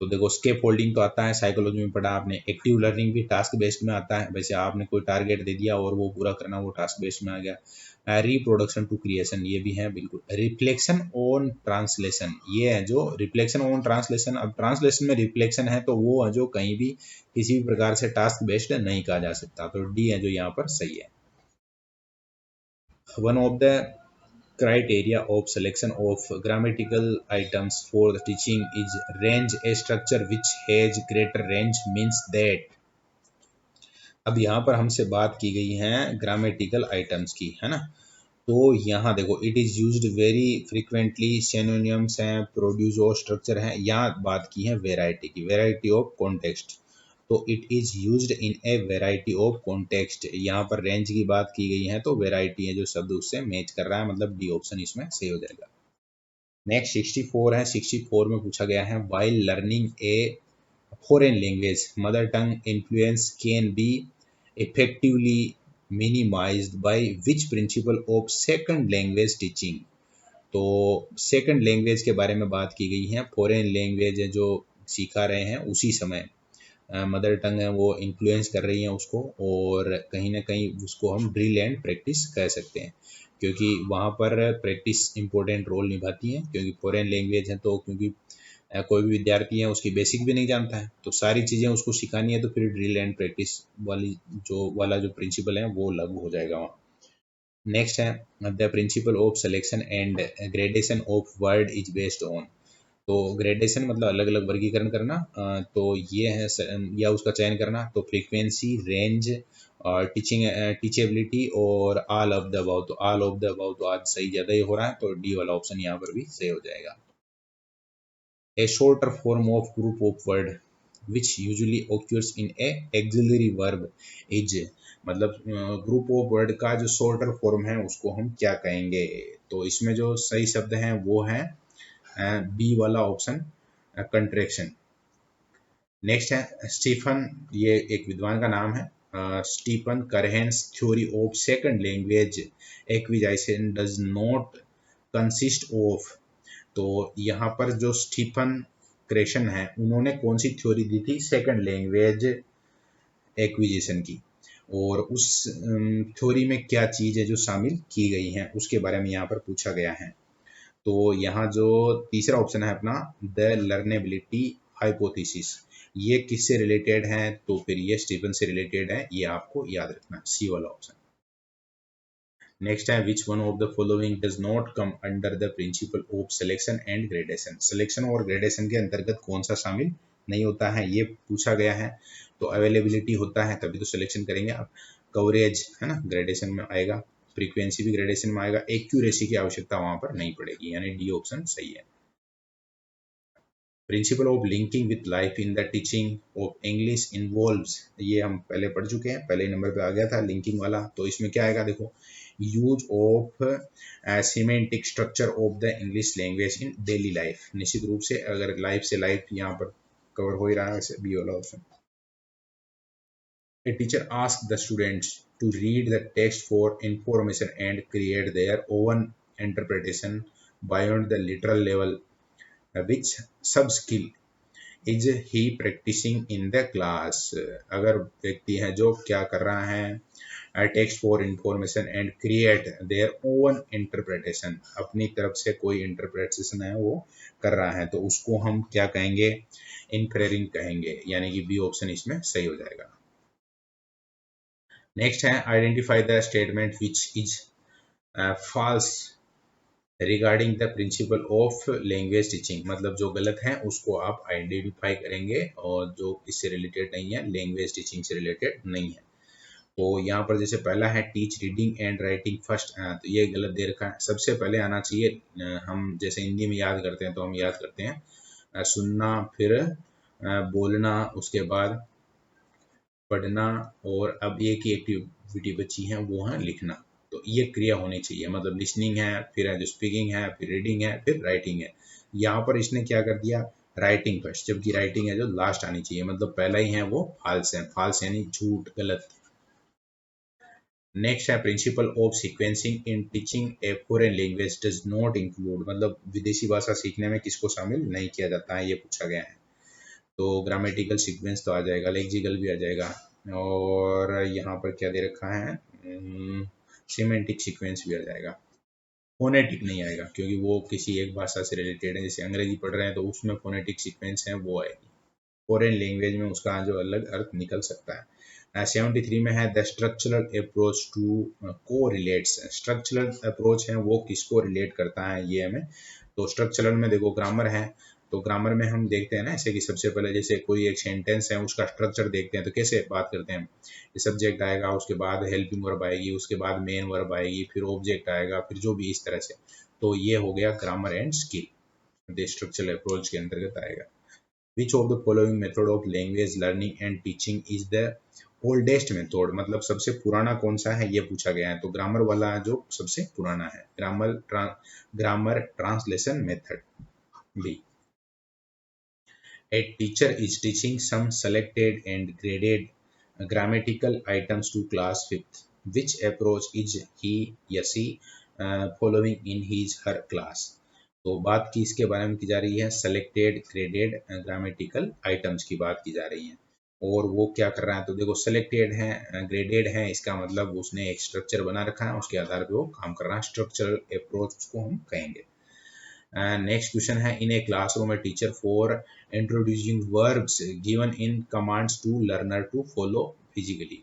A: तो देखो स्केप फोल्डिंग तो आता है, साइकोलॉजी में पढ़ा आपने। एक्टिव लर्निंग भी टास्क बेस्ड में आता है, वैसे आपने कोई टारगेट दे दिया और वो पूरा करना, वो टास्क बेस्ड में आ गया। रिप्रोडक्शन टू क्रिएशन ये भी है बिल्कुल। रिफ्लेक्शन ऑन ट्रांसलेशन ये है जो रिफ्लेक्शन ऑन ट्रांसलेशन, अब ट्रांसलेशन में रिफ्लेक्शन है तो वो है जो कहीं भी किसी भी प्रकार से टास्क बेस्ड नहीं कहा जा सकता, तो डी है जो यहाँ पर सही है। One of the criteria of selection of grammatical items for the teaching is range, a structure which has greater range means that, अब यहाँ पर हमसे बात की गई है ग्रामेटिकल आइटम्स की, है ना, तो यहाँ देखो it is used very frequently, synonyms हैं, प्रोड्यूस और स्ट्रक्चर है, यहाँ बात की है वेराइटी की, वेराइटी ऑफ कॉन्टेक्स्ट, तो it is used in a variety of context, यहाँ पर रेंज की बात की गई है तो वेराइटी है जो शब्द उससे मैच कर रहा है, मतलब डी ऑप्शन इसमें सही हो जाएगा। नेक्स्ट 64 है, 64 में पूछा गया है while learning a foreign language mother tongue influence can be effectively minimised by which principle of second language teaching, तो सेकंड लैंग्वेज के बारे में बात की गई है, फॉरेन लैंग्वेज जो सिखा रहे हैं उसी समय मदर टंग है वो इन्फ्लुएंस कर रही है उसको, और कहीं ना कहीं उसको हम ड्रिल एंड प्रैक्टिस कह सकते हैं, क्योंकि वहाँ पर प्रैक्टिस इंपॉर्टेंट रोल निभाती है, क्योंकि फॉरेन लैंग्वेज है तो क्योंकि कोई भी विद्यार्थी है उसकी बेसिक भी नहीं जानता है तो सारी चीज़ें उसको सिखानी है, तो फिर ड्रिल एंड प्रैक्टिस जो प्रिंसिपल है वो लागू हो जाएगा वहाँ। नेक्स्ट है the principle of selection and gradation of word is based on, तो ग्रेडेशन मतलब अलग अलग वर्गीकरण करना, तो ये है या उसका चयन करना, तो फ्रीक्वेंसी, रेंज और टीचेबिलिटी और ऑल ऑफ द अबाउ, तो ऑल ऑफ द अबाउ तो आज सही ज़्यादा ही हो रहा है, तो डी वाला ऑप्शन यहाँ पर भी सही हो जाएगा। A shorter form of group of word which usually occurs in a auxiliary verb is, मतलब ग्रुप ऑफ वर्ड का जो शॉर्टर फॉर्म है उसको हम क्या कहेंगे, तो इसमें जो सही शब्द हैं वो है बी वाला ऑप्शन कंट्रैक्शन। नेक्स्ट है स्टीफन, ये एक विद्वान का नाम है, Stephen Krashen's theory of second language acquisition does not consist of, तो यहाँ पर जो स्टीफन क्रेशन है उन्होंने कौन सी थ्योरी दी थी सेकंड लैंग्वेज एक्विजिशन की, और उस थ्योरी में क्या चीज़ है जो शामिल की गई हैं उसके बारे में यहाँ पर पूछा गया है, तो यहाँ जो तीसरा ऑप्शन है अपना द लर्नेबिलिटी हाइपोथेसिस, ये किससे रिलेटेड है, तो फिर ये स्टीफन से रिलेटेड है, ये आपको याद रखना, सी वाला ऑप्शन। नेक्स्ट है which one of the following does not come under the principle of selection and gradation. Selection और ग्रेडेशन के अंतर्गत कौन सा शामिल नहीं होता है, ये पूछा गया है। तो अवेलेबिलिटी होता है तभी तो सिलेक्शन करेंगे आप, कवरेज है ना ग्रेडेशन में आएगा, फ्रीक्वेंसी भी ग्रेडेशन में आएगा, एक्यूरेसी की आवश्यकता वहां पर नहीं पड़ेगी, यानी डी ऑप्शन सही है। Principle of linking with life in the teaching of English involves, ये हम पहले पढ़ चुके हैं, पहले नंबर पे आ गया था लिंकिंग वाला। तो इसमें क्या आएगा देखो, use of semantic structure of the English language in daily life, निश्चित रूप से अगर लाइफ से लाइफ यहाँ पर कवर हो ही रहा है, वैसे बी वाला option. A teacher asks the students to read the text for information and create their own interpretation beyond the literal level. Which sub skill is he practicing in the class? अगर व्यक्ति है जो क्या कर रहा है, text for information and create their own interpretation, अपनी तरफ से कोई इंटरप्रिटेशन है वो कर रहा है, तो उसको हम क्या कहेंगे, इनफेरिंग कहेंगे, यानी कि बी ऑप्शन इसमें सही हो जाएगा। नेक्स्ट है identify the statement which is false regarding the principle of language teaching, मतलब जो गलत है उसको आप आइडेंटिफाई करेंगे और जो इससे रिलेटेड नहीं है, लैंग्वेज टीचिंग से रिलेटेड नहीं है। तो यहाँ पर जैसे पहला है teach reading and writing first, तो ये गलत दे रखा है, सबसे पहले आना चाहिए। हम जैसे हिंदी में याद करते हैं तो हम याद करते हैं सुनना, फिर बोलना, उसके बाद पढ़ना, और अब एक ही एक्टिविटी बची है वो है लिखना। तो ये क्रिया होनी चाहिए, मतलब लिसनिंग है, फिर है जो स्पीकिंग है, फिर रीडिंग है, फिर राइटिंग है। यहाँ पर इसने क्या कर दिया, राइटिंग फर्स्ट, जबकि राइटिंग है जो लास्ट आनी चाहिए, मतलब पहला ही है वो फाल्स है, फाल्स यानी झूठ, गलत। नेक्स्ट है principle of sequencing in teaching a foreign language does not include, मतलब विदेशी भाषा सीखने में किसको शामिल नहीं किया जाता है, ये पूछा गया है। तो ग्रामेटिकल सीक्वेंस तो आ जाएगा, लेक्सिकल भी आ जाएगा, और यहाँ पर क्या दे रखा है, सिमेंटिक सीक्वेंस भी आ जाएगा। फोनेटिक नहीं आएगा क्योंकि वो किसी एक भाषा से रिलेटेड है, जैसे अंग्रेजी पढ़ रहे हैं तो उसमें फोनेटिक सीक्वेंस है वो आएगी, फॉरेन लैंग्वेज में उसका जो अलग अर्थ निकल सकता है। 73 में है द स्ट्रक्चरल अप्रोच टू को रिलेट्स, स्ट्रक्चरल अप्रोच है वो किसको रिलेट करता है, ये हमें, तो स्ट्रक्चरल में देखो ग्रामर है, तो ग्रामर में हम देखते हैं ना ऐसे कि सबसे पहले जैसे कोई एक सेंटेंस है उसका स्ट्रक्चर देखते हैं तो कैसे बात करते हैं, सब्जेक्ट आएगा, उसके बाद हेल्पिंग वर्ब आएगी, उसके बाद मेन वर्ब आएगी, फिर ऑब्जेक्ट आएगा, फिर जो भी इस तरह से। तो ये हो गया grammar and skill, the structural approach के अंतर्गत आएगा। Which of the following method of language learning and teaching is the oldest method, मतलब सबसे पुराना कौन सा है ये पूछा गया है, तो ग्रामर वाला जो सबसे पुराना है, grammar translation method, B. A teacher is teaching some selected and graded grammatical items to class fifth. Which approach is he या she following in his her class? तो बात की इसके बारे में की जा रही है, सेलेक्टेड ग्रेडेड ग्रामेटिकल आइटम्स की बात की जा रही है, और वो क्या कर रहा है, तो देखो सेलेक्टेड है, ग्रेडेड है, इसका मतलब उसने एक स्ट्रक्चर बना रखा है, उसके आधार पे वो काम कर रहा है, स्ट्रक्चरल अप्रोच उसको हम कहेंगे। नेक्स्ट क्वेश्चन है in a classroom a teacher for introducing verbs given in commands to learner to follow physically,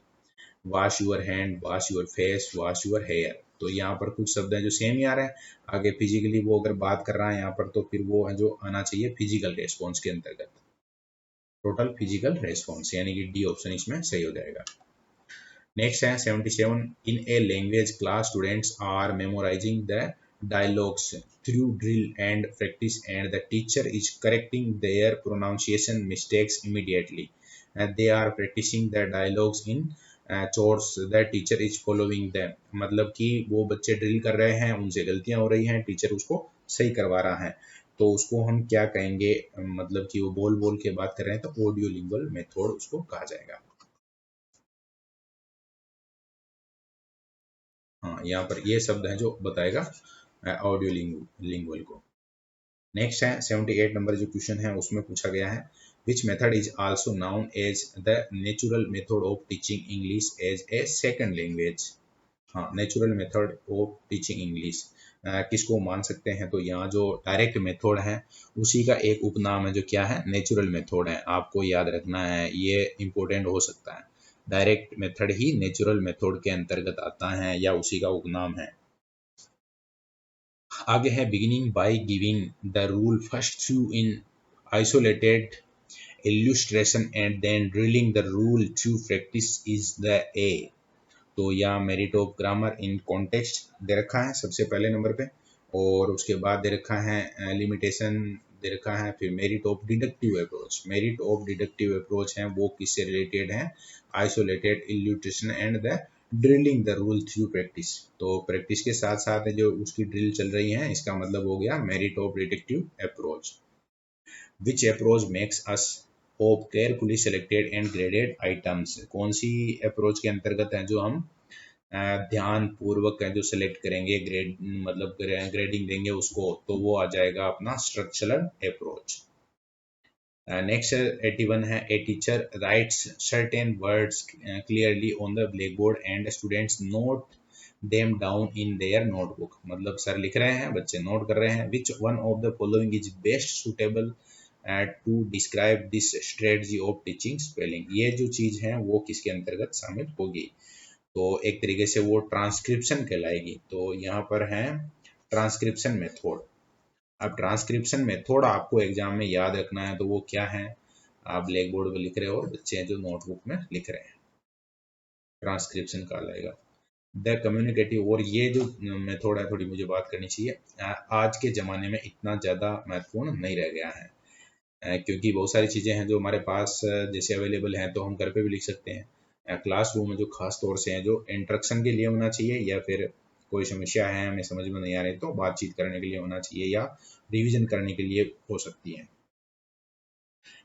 A: wash your hand, wash your face, wash your hair. तो यहाँ पर कुछ शब्द हैं जो सेम ही आ रहे हैं, आगे फिजिकली वो अगर बात कर रहा है यहाँ पर, तो फिर वो है जो आना चाहिए फिजिकल रेस्पॉन्स के अंतर्गत, टोटल फिजिकल रेस्पॉन्स, यानी कि डी ऑप्शन इसमें सही हो जाएगा। नेक्स्ट है 77 in a language class students are memorizing the dialogues through drill and practice and the teacher is correcting their pronunciation mistakes immediately and they are practicing the dialogues in chords, the teacher is following them, मतलब कि वो बच्चे drill कर रहे हैं, उनसे गलतियां हो रही हैं, टीचर उसको सही करवा रहा है, तो उसको हम क्या कहेंगे, मतलब कि वो बोल बोल के बात कर रहे हैं तो ऑडियो लिंगुअल मेथड उसको कहा जाएगा। हाँ, यहाँ पर ये शब्द है जो बताएगा ऑडियो लिंगुअल को। नेक्स्ट है 78 नंबर जो क्वेश्चन है उसमें पूछा गया है which method is also known as the natural method of teaching English as a second language. हाँ, natural method of teaching English, किसको मान सकते हैं, तो यहाँ जो डायरेक्ट मेथड है उसी का एक उपनाम है जो क्या है, नेचुरल मेथड है। आपको याद रखना है, ये इम्पोर्टेंट हो सकता है। डायरेक्ट मेथड ही नेचुरल मेथड के अंतर्गत आता है या उसी का उपनाम है। आगे है beginning by giving the rule first through in isolated illustration and then drilling the rule through practice is the A। तो या merit of grammar in context दे रखा है सबसे पहले नंबर पे, और उसके बाद दे रखा है लिमिटेशन दे रखा है, फिर merit of deductive approach. Merit of deductive approach है वो किससे रिलेटेड है, isolated illustration and the drilling the rule through practice. तो प्रैक्टिस के साथ साथ जो उसकी ड्रिल चल रही है, इसका मतलब हो गया merit of deductive approach. Which approach makes us of carefully selected and graded items. कौन सी अप्रोच के अंतर्गत है जो हम ध्यान पूर्वक है जो सेलेक्ट करेंगे, ग्रेड मतलब ग्रेडिंग देंगे उसको, तो वो आ जाएगा अपना स्ट्रक्चरल अप्रोच। नेक्स्ट 81 है, a teacher writes certain words clearly on the black board and students note them down in their notebook. मतलब सर लिख रहे हैं, बच्चे नोट कर रहे हैं। Which one of the following is best suitable to describe this strategy of teaching spelling. ये जो चीज है वो किसके अंतर्गत शामिल होगी, तो एक तरीके से वो ट्रांसक्रिप्शन कहलाएगी। तो यहाँ पर है ट्रांसक्रिप्शन मेथड। अब ट्रांसक्रिप्शन मेथड आपको एग्जाम में याद रखना है, तो वो क्या है, आप ब्लैक बोर्ड पर लिख रहे हो, बच्चे हैं जो नोटबुक में लिख रहे हैं, ट्रांसक्रिप्शन कहलाएगा। द कम्युनिकेटिव, और ये जो मेथड है थोड़ी मुझे बात करनी चाहिए, आज के ज़माने में इतना ज़्यादा महत्वपूर्ण नहीं रह गया है, क्योंकि बहुत सारी चीज़ें हैं जो हमारे पास जैसे अवेलेबल हैं, तो हम घर पे भी लिख सकते हैं। क्लासरूम में जो खास तौर से हैं जो इंट्रक्शन के लिए होना चाहिए, या फिर कोई समस्या है हमें समझ में नहीं आ रही तो बातचीत करने के लिए होना चाहिए, या रिवीजन करने के लिए हो सकती है।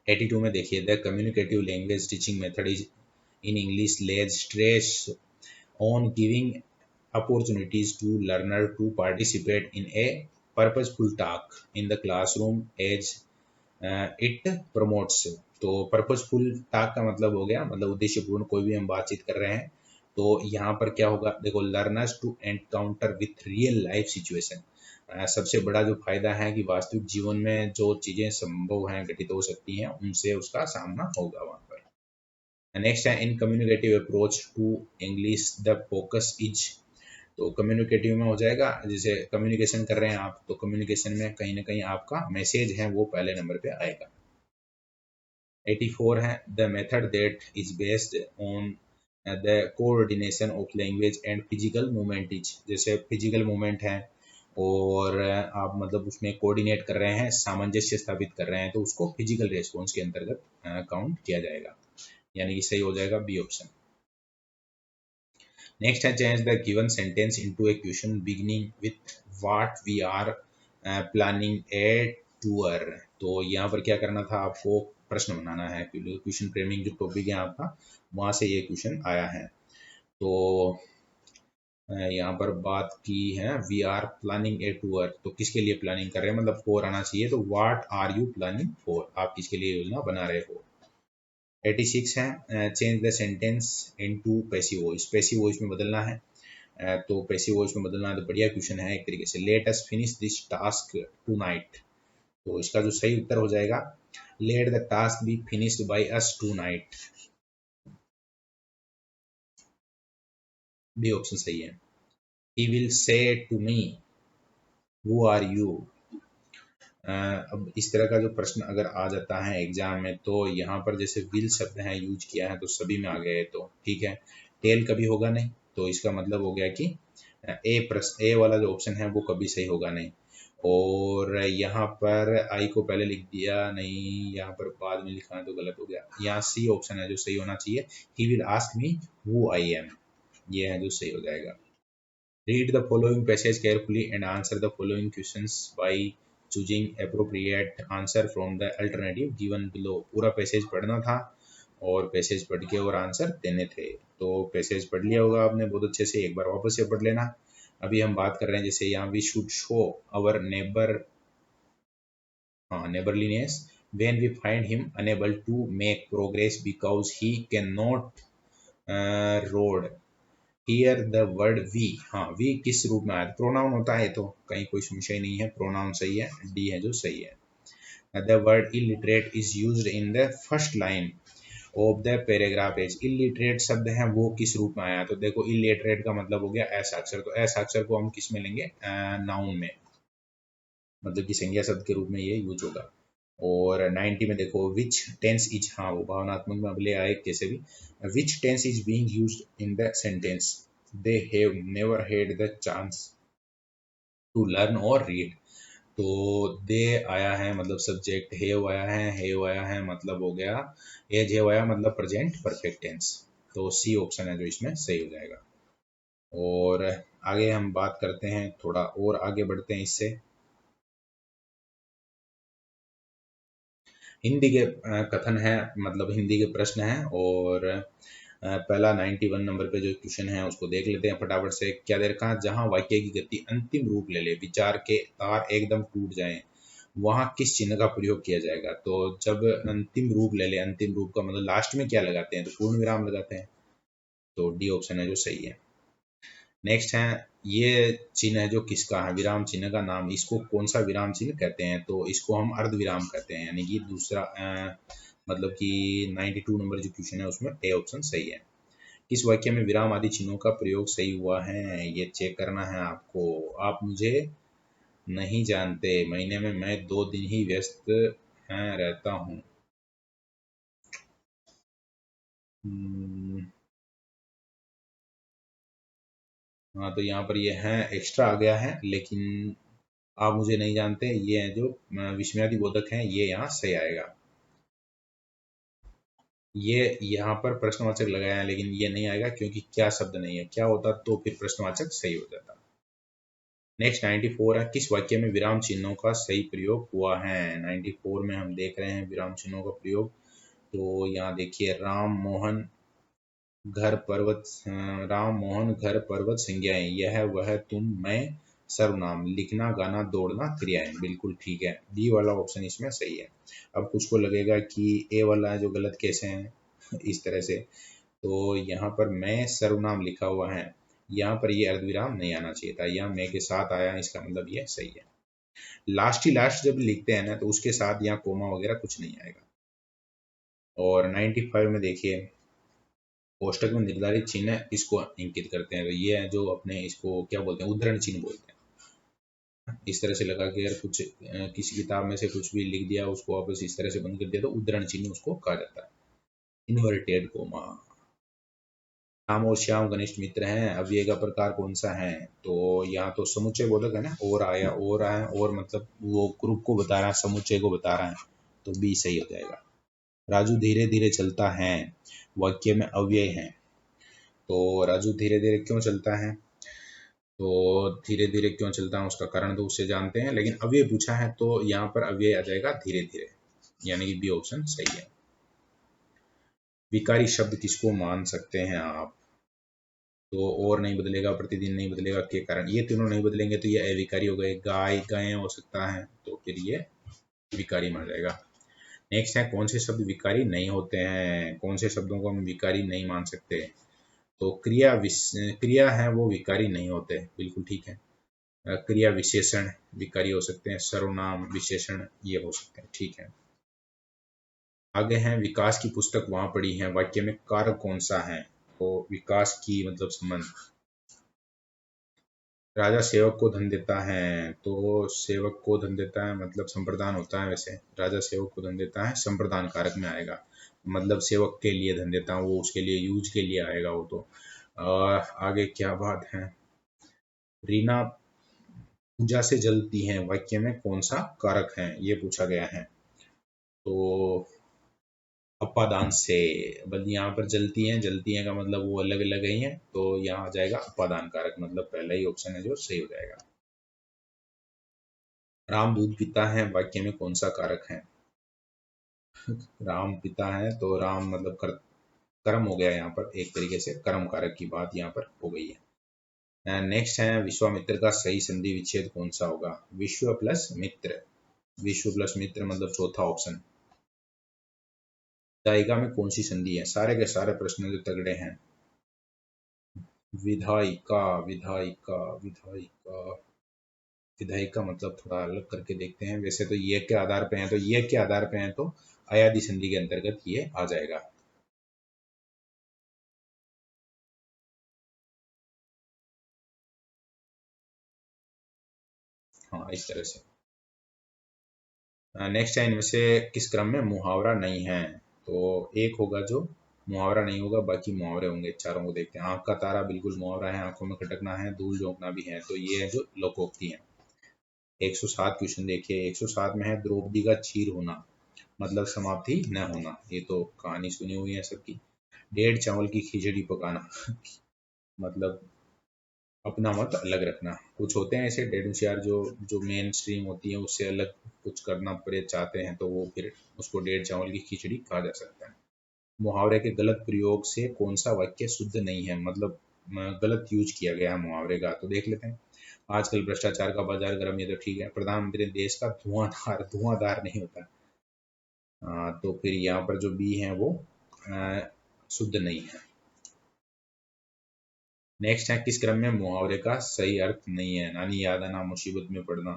A: 82 में देखिए, the communicative language teaching method is in English lays stress on giving opportunities to learner to participate in a purposeful talk in the classroom as it promotes. तो पर्पसफुल टास्क का मतलब हो गया, मतलब उद्देश्यपूर्ण कोई भी हम बातचीत कर रहे हैं, तो यहाँ पर क्या होगा, देखो learners to encounter with real life situation. सबसे बड़ा जो फायदा है कि वास्तविक जीवन में जो चीज़ें संभव हैं, घटित हो सकती हैं, उनसे उसका सामना होगा वहाँ पर। नेक्स्ट है in communicative approach to English the focus is. तो कम्युनिकेटिव में हो जाएगा, जैसे कम्युनिकेशन कर रहे हैं आप, तो कम्युनिकेशन में कहीं ना कहीं आपका मैसेज है वो पहले नंबर पे आएगा। 84 है, the method that is based on the coordination of language and physical movement is. जैसे फिजिकल मूवमेंट है और आप मतलब उसमें कोऑर्डिनेट कर रहे हैं, सामंजस्य स्थापित कर रहे हैं, तो उसको फिजिकल रेस्पॉन्स के अंतर्गत काउंट किया जाएगा, यानी कि सही हो जाएगा बी ऑप्शन। नेक्स्ट है change the given sentence into a question beginning with what we are planning a tour. तो यहाँ पर क्या करना था, आपको प्रश्न बनाना है, क्वेश्चन फ्रेमिंग जो टॉपिक है आपका, वहाँ से ये क्वेश्चन आया है। तो यहाँ पर बात की है we are planning a tour, तो किसके लिए प्लानिंग कर रहे हैं, मतलब फॉर आना चाहिए, तो what are you planning for, आप किसके लिए योजना बना रहे हो। 86 है change the sentence into passive voice. Passive voice में बदलना है, तो पैसिव वॉइस में बदलना है, तो बढ़िया क्वेश्चन है एक तरीके से। Let us finish this task tonight. तो इसका जो सही उत्तर हो जाएगा, let the task be finished by us tonight, B option सही है। He will say to me who are you. अब इस तरह का जो प्रश्न अगर आ जाता है एग्जाम में, तो यहाँ पर जैसे विल शब्द है यूज किया है, तो सभी में आ गए तो ठीक है। टेल कभी होगा नहीं, तो इसका मतलब हो गया कि ए प्रश्न, ए वाला जो ऑप्शन है वो कभी सही होगा नहीं। और यहाँ पर आई को पहले लिख दिया नहीं, यहाँ पर बाद में लिखा है तो गलत हो गया। यहाँ सी ऑप्शन है जो सही होना चाहिए, he will ask me who I am, ये है जो सही हो जाएगा। Read the following passage carefully and answer the following questions by choosing appropriate answer from the alternative given below. पूरा पैसेज पढ़ना था और पैसेज पढ़ के और आंसर देने थे। तो पैसेज पढ़ लिया होगा आपने बहुत अच्छे से, एक बार वापस से पढ़ लेना। अभी हम बात कर रहे हैं जैसे यहाँ we should show our neighbour, हाँ neighbourliness when we find him unable to make progress because he can not road hear the word we, हाँ वी किस रूप में आया? प्रोनाउन होता है, तो कहीं कोई संशय नहीं है, प्रोनाउन सही है, डी है जो सही है। The word illiterate is used in the first line of the paragraph as, illiterate शब्द है वो किस रूप में आया? तो देखो इलिटरेट का मतलब हो गया असाक्षर, तो असाक्षर को हम किस में लेंगे? नाउन में, मतलब कि संज्ञा शब्द के रूप में ये यूज होगा। और 90 में देखो विच टेंस इज, हाँ वो भावनात्मक में अगले आए कैसे भी, which tense is being used in the sentence they have never had the chance to learn और रीड। तो दे आया है मतलब सब्जेक्ट, हैव आया है मतलब हो गया एज, हैव आया मतलब प्रेजेंट परफेक्ट टेंस। तो सी ऑप्शन है जो इसमें सही हो जाएगा। और आगे हम बात करते हैं, थोड़ा और आगे बढ़ते हैं इससे। हिंदी के कथन है, मतलब हिंदी के प्रश्न हैं। और पहला 91 नंबर पे जो क्वेश्चन है उसको देख लेते हैं फटाफट से। क्या दे रखा है? जहां वाक्य की गति अंतिम रूप ले ले, विचार के तार एकदम टूट जाएं, वहां किस चिन्ह का प्रयोग किया जाएगा? तो जब अंतिम रूप ले ले, अंतिम रूप का मतलब लास्ट में क्या लगाते हैं? तो पूर्ण विराम लगाते हैं। तो डी ऑप्शन है जो सही है। नेक्स्ट है, ये चिन्ह है जो किसका है? विराम चिन्ह का नाम, इसको कौन सा विराम चिन्ह कहते हैं? तो इसको हम अर्ध विराम कहते हैं, यानी कि दूसरा मतलब कि 92 नंबर जो क्वेश्चन है उसमें ए ऑप्शन सही है। किस वाक्य में विराम आदि चिन्हों का प्रयोग सही हुआ है? ये चेक करना है आपको। आप मुझे नहीं जानते, महीने में मैं 2 दिन ही व्यस्त रहता हूँ। हाँ तो यहाँ पर ये है एक्स्ट्रा आ गया है, लेकिन आप मुझे नहीं जानते, ये है जो विस्मयादि बोधक है, ये यहाँ सही आएगा। ये यहाँ पर प्रश्नवाचक लगाया है लेकिन ये नहीं आएगा क्योंकि क्या शब्द नहीं है, क्या होता तो फिर प्रश्नवाचक सही हो जाता। नेक्स्ट 94 है, किस वाक्य में विराम चिन्हों का सही प्रयोग हुआ है? 94 में हम देख रहे हैं विराम चिन्हों का प्रयोग। तो यहाँ देखिए, घर पर्वत राम मोहन घर पर्वत संज्ञाएं, यह वह तुम मैं सर्वनाम, लिखना गाना दौड़ना क्रियाएं। बिल्कुल ठीक है, डी वाला ऑप्शन इसमें सही है। अब कुछ को लगेगा कि ए वाला है जो गलत कैसे है इस तरह से। तो यहाँ पर मैं सर्वनाम लिखा हुआ है, यहाँ पर ये अर्धविराम नहीं आना चाहिए था, यहाँ मैं के साथ आया, इसका मतलब ये सही है। लास्ट ही लास्ट जब लिखते हैं ना तो उसके साथ यहाँ कोमा वगैरह कुछ नहीं आएगा। और 95 में देखिए, कोष्टक में निर्धारित चिन्ह इसको इंकित करते हैं, तो ये है जो अपने इसको क्या बोलते हैं? उद्धरण चिन्ह बोलते हैं। इस तरह से लगा के अगर कुछ किसी किताब में से कुछ भी लिख दिया, उसको वापस इस तरह से बंद कर दिया, तो उद्धरण चिन्ह उसको कहा जाता है, इन्वर्टेड कोमा। राम और श्याम घनिष्ठ मित्र हैं, अव्यय का प्रकार कौन सा है? तो यहाँ तो समुच्चय बोधक है ना, और आया और मतलब वो ग्रुप को बता रहा है, समुच्चय को बता रहा है, तो बी सही हो जाएगा। राजू धीरे धीरे चलता है, वाक्य में अव्यय है, तो राजू धीरे धीरे क्यों चलता है? तो धीरे धीरे क्यों चलता है उसका कारण तो उससे जानते हैं, लेकिन अव्यय पूछा है तो यहाँ पर अव्यय आ जाएगा धीरे धीरे, यानी कि बी ऑप्शन सही है। विकारी शब्द किसको मान सकते हैं आप? तो और नहीं बदलेगा, प्रतिदिन नहीं बदलेगा, के कारण ये तीनों नहीं बदलेंगे तो ये अविकारी हो गए, गाय गाय हो सकता है, तो फिर ये विकारी मान जाएगा। नेक्स्ट है, कौन से शब्द विकारी नहीं होते हैं? कौन से शब्दों को हम विकारी नहीं मान सकते? तो क्रिया है वो विकारी नहीं होते, बिल्कुल ठीक है। क्रिया विशेषण विकारी हो सकते हैं, सर्वनाम विशेषण ये हो सकते हैं, ठीक है। आगे है, विकास की पुस्तक वहां पड़ी है, वाक्य में कारक कौन सा है? तो विकास की मतलब संबंध, राजा सेवक को धन देता है, तो सेवक को धन देता है मतलब संप्रदान होता है, वैसे राजा सेवक को धन देता है संप्रदान कारक में आएगा, मतलब सेवक के लिए धन देता हूँ, वो उसके लिए यूज के लिए आएगा वो तो। आगे क्या बात है, रीना पूजा से जलती है, वाक्य में कौन सा कारक है ये पूछा गया है? तो अपादान से, बस यहाँ पर जलती हैं का मतलब वो अलग अलग ही है, तो यहाँ आ जाएगा अपादान कारक, मतलब पहला ही ऑप्शन है जो सही हो जाएगा। राम दूध पीता है, वाक्य में कौन सा कारक है? राम पिता है तो राम मतलब कर्म हो गया, यहाँ पर एक तरीके से कर्म कारक की बात यहाँ पर हो गई है। नेक्स्ट है, विश्वामित्र का सही संधि विच्छेद कौन सा होगा? विश्व प्लस मित्र, विश्व प्लस मित्र मतलब चौथा ऑप्शन। जायका में कौन सी संधि है? सारे के सारे प्रश्न जो तगड़े हैं। विधायिका विधायिका विधायिका विधायिका मतलब थोड़ा अलग करके देखते हैं। वैसे तो ये के आधार पे है, तो ये के आधार पे है तो अयादी संधि के अंतर्गत ये आ जाएगा। हाँ, इस तरह से। नेक्स्ट है, इनमें से किस क्रम में मुहावरा नहीं है? तो एक होगा जो मुहावरा नहीं होगा, बाकी मुहावरे होंगे। चारों को देखते हैं। आंख का तारा बिल्कुल मुहावरा है, आंखों में खटकना है, धूल झोंकना भी है, तो ये है जो लोकोक्ति है। 107 क्वेश्चन देखिए। 107 में है द्रौपदी का चीर होना, मतलब समाप्ति न होना। ये तो कहानी सुनी हुई है सबकी। डेढ़ चावल की खिचड़ी पकाना मतलब अपना मत अलग रखना। कुछ होते हैं ऐसे डेढ़ होशियार जो जो मेन स्ट्रीम होती है उससे अलग कुछ करना पड़े चाहते हैं, तो वो फिर उसको डेढ़ चावल की खिचड़ी कहा जा सकता है। मुहावरे के गलत प्रयोग से कौन सा वाक्य शुद्ध नहीं है, मतलब गलत यूज किया गया है मुहावरे का, तो देख लेते हैं। आजकल भ्रष्टाचार का बाजार गर्म, ये तो ठीक है। प्रधानमंत्री देश का धुआंधार धुआंधार नहीं होता। तो फिर यहाँ पर जो बी है वो शुद्ध नहीं है। नेक्स्ट है, किस क्रम में मुहावरे का सही अर्थ नहीं है? नानी याद आना, मुसीबत में पड़ना,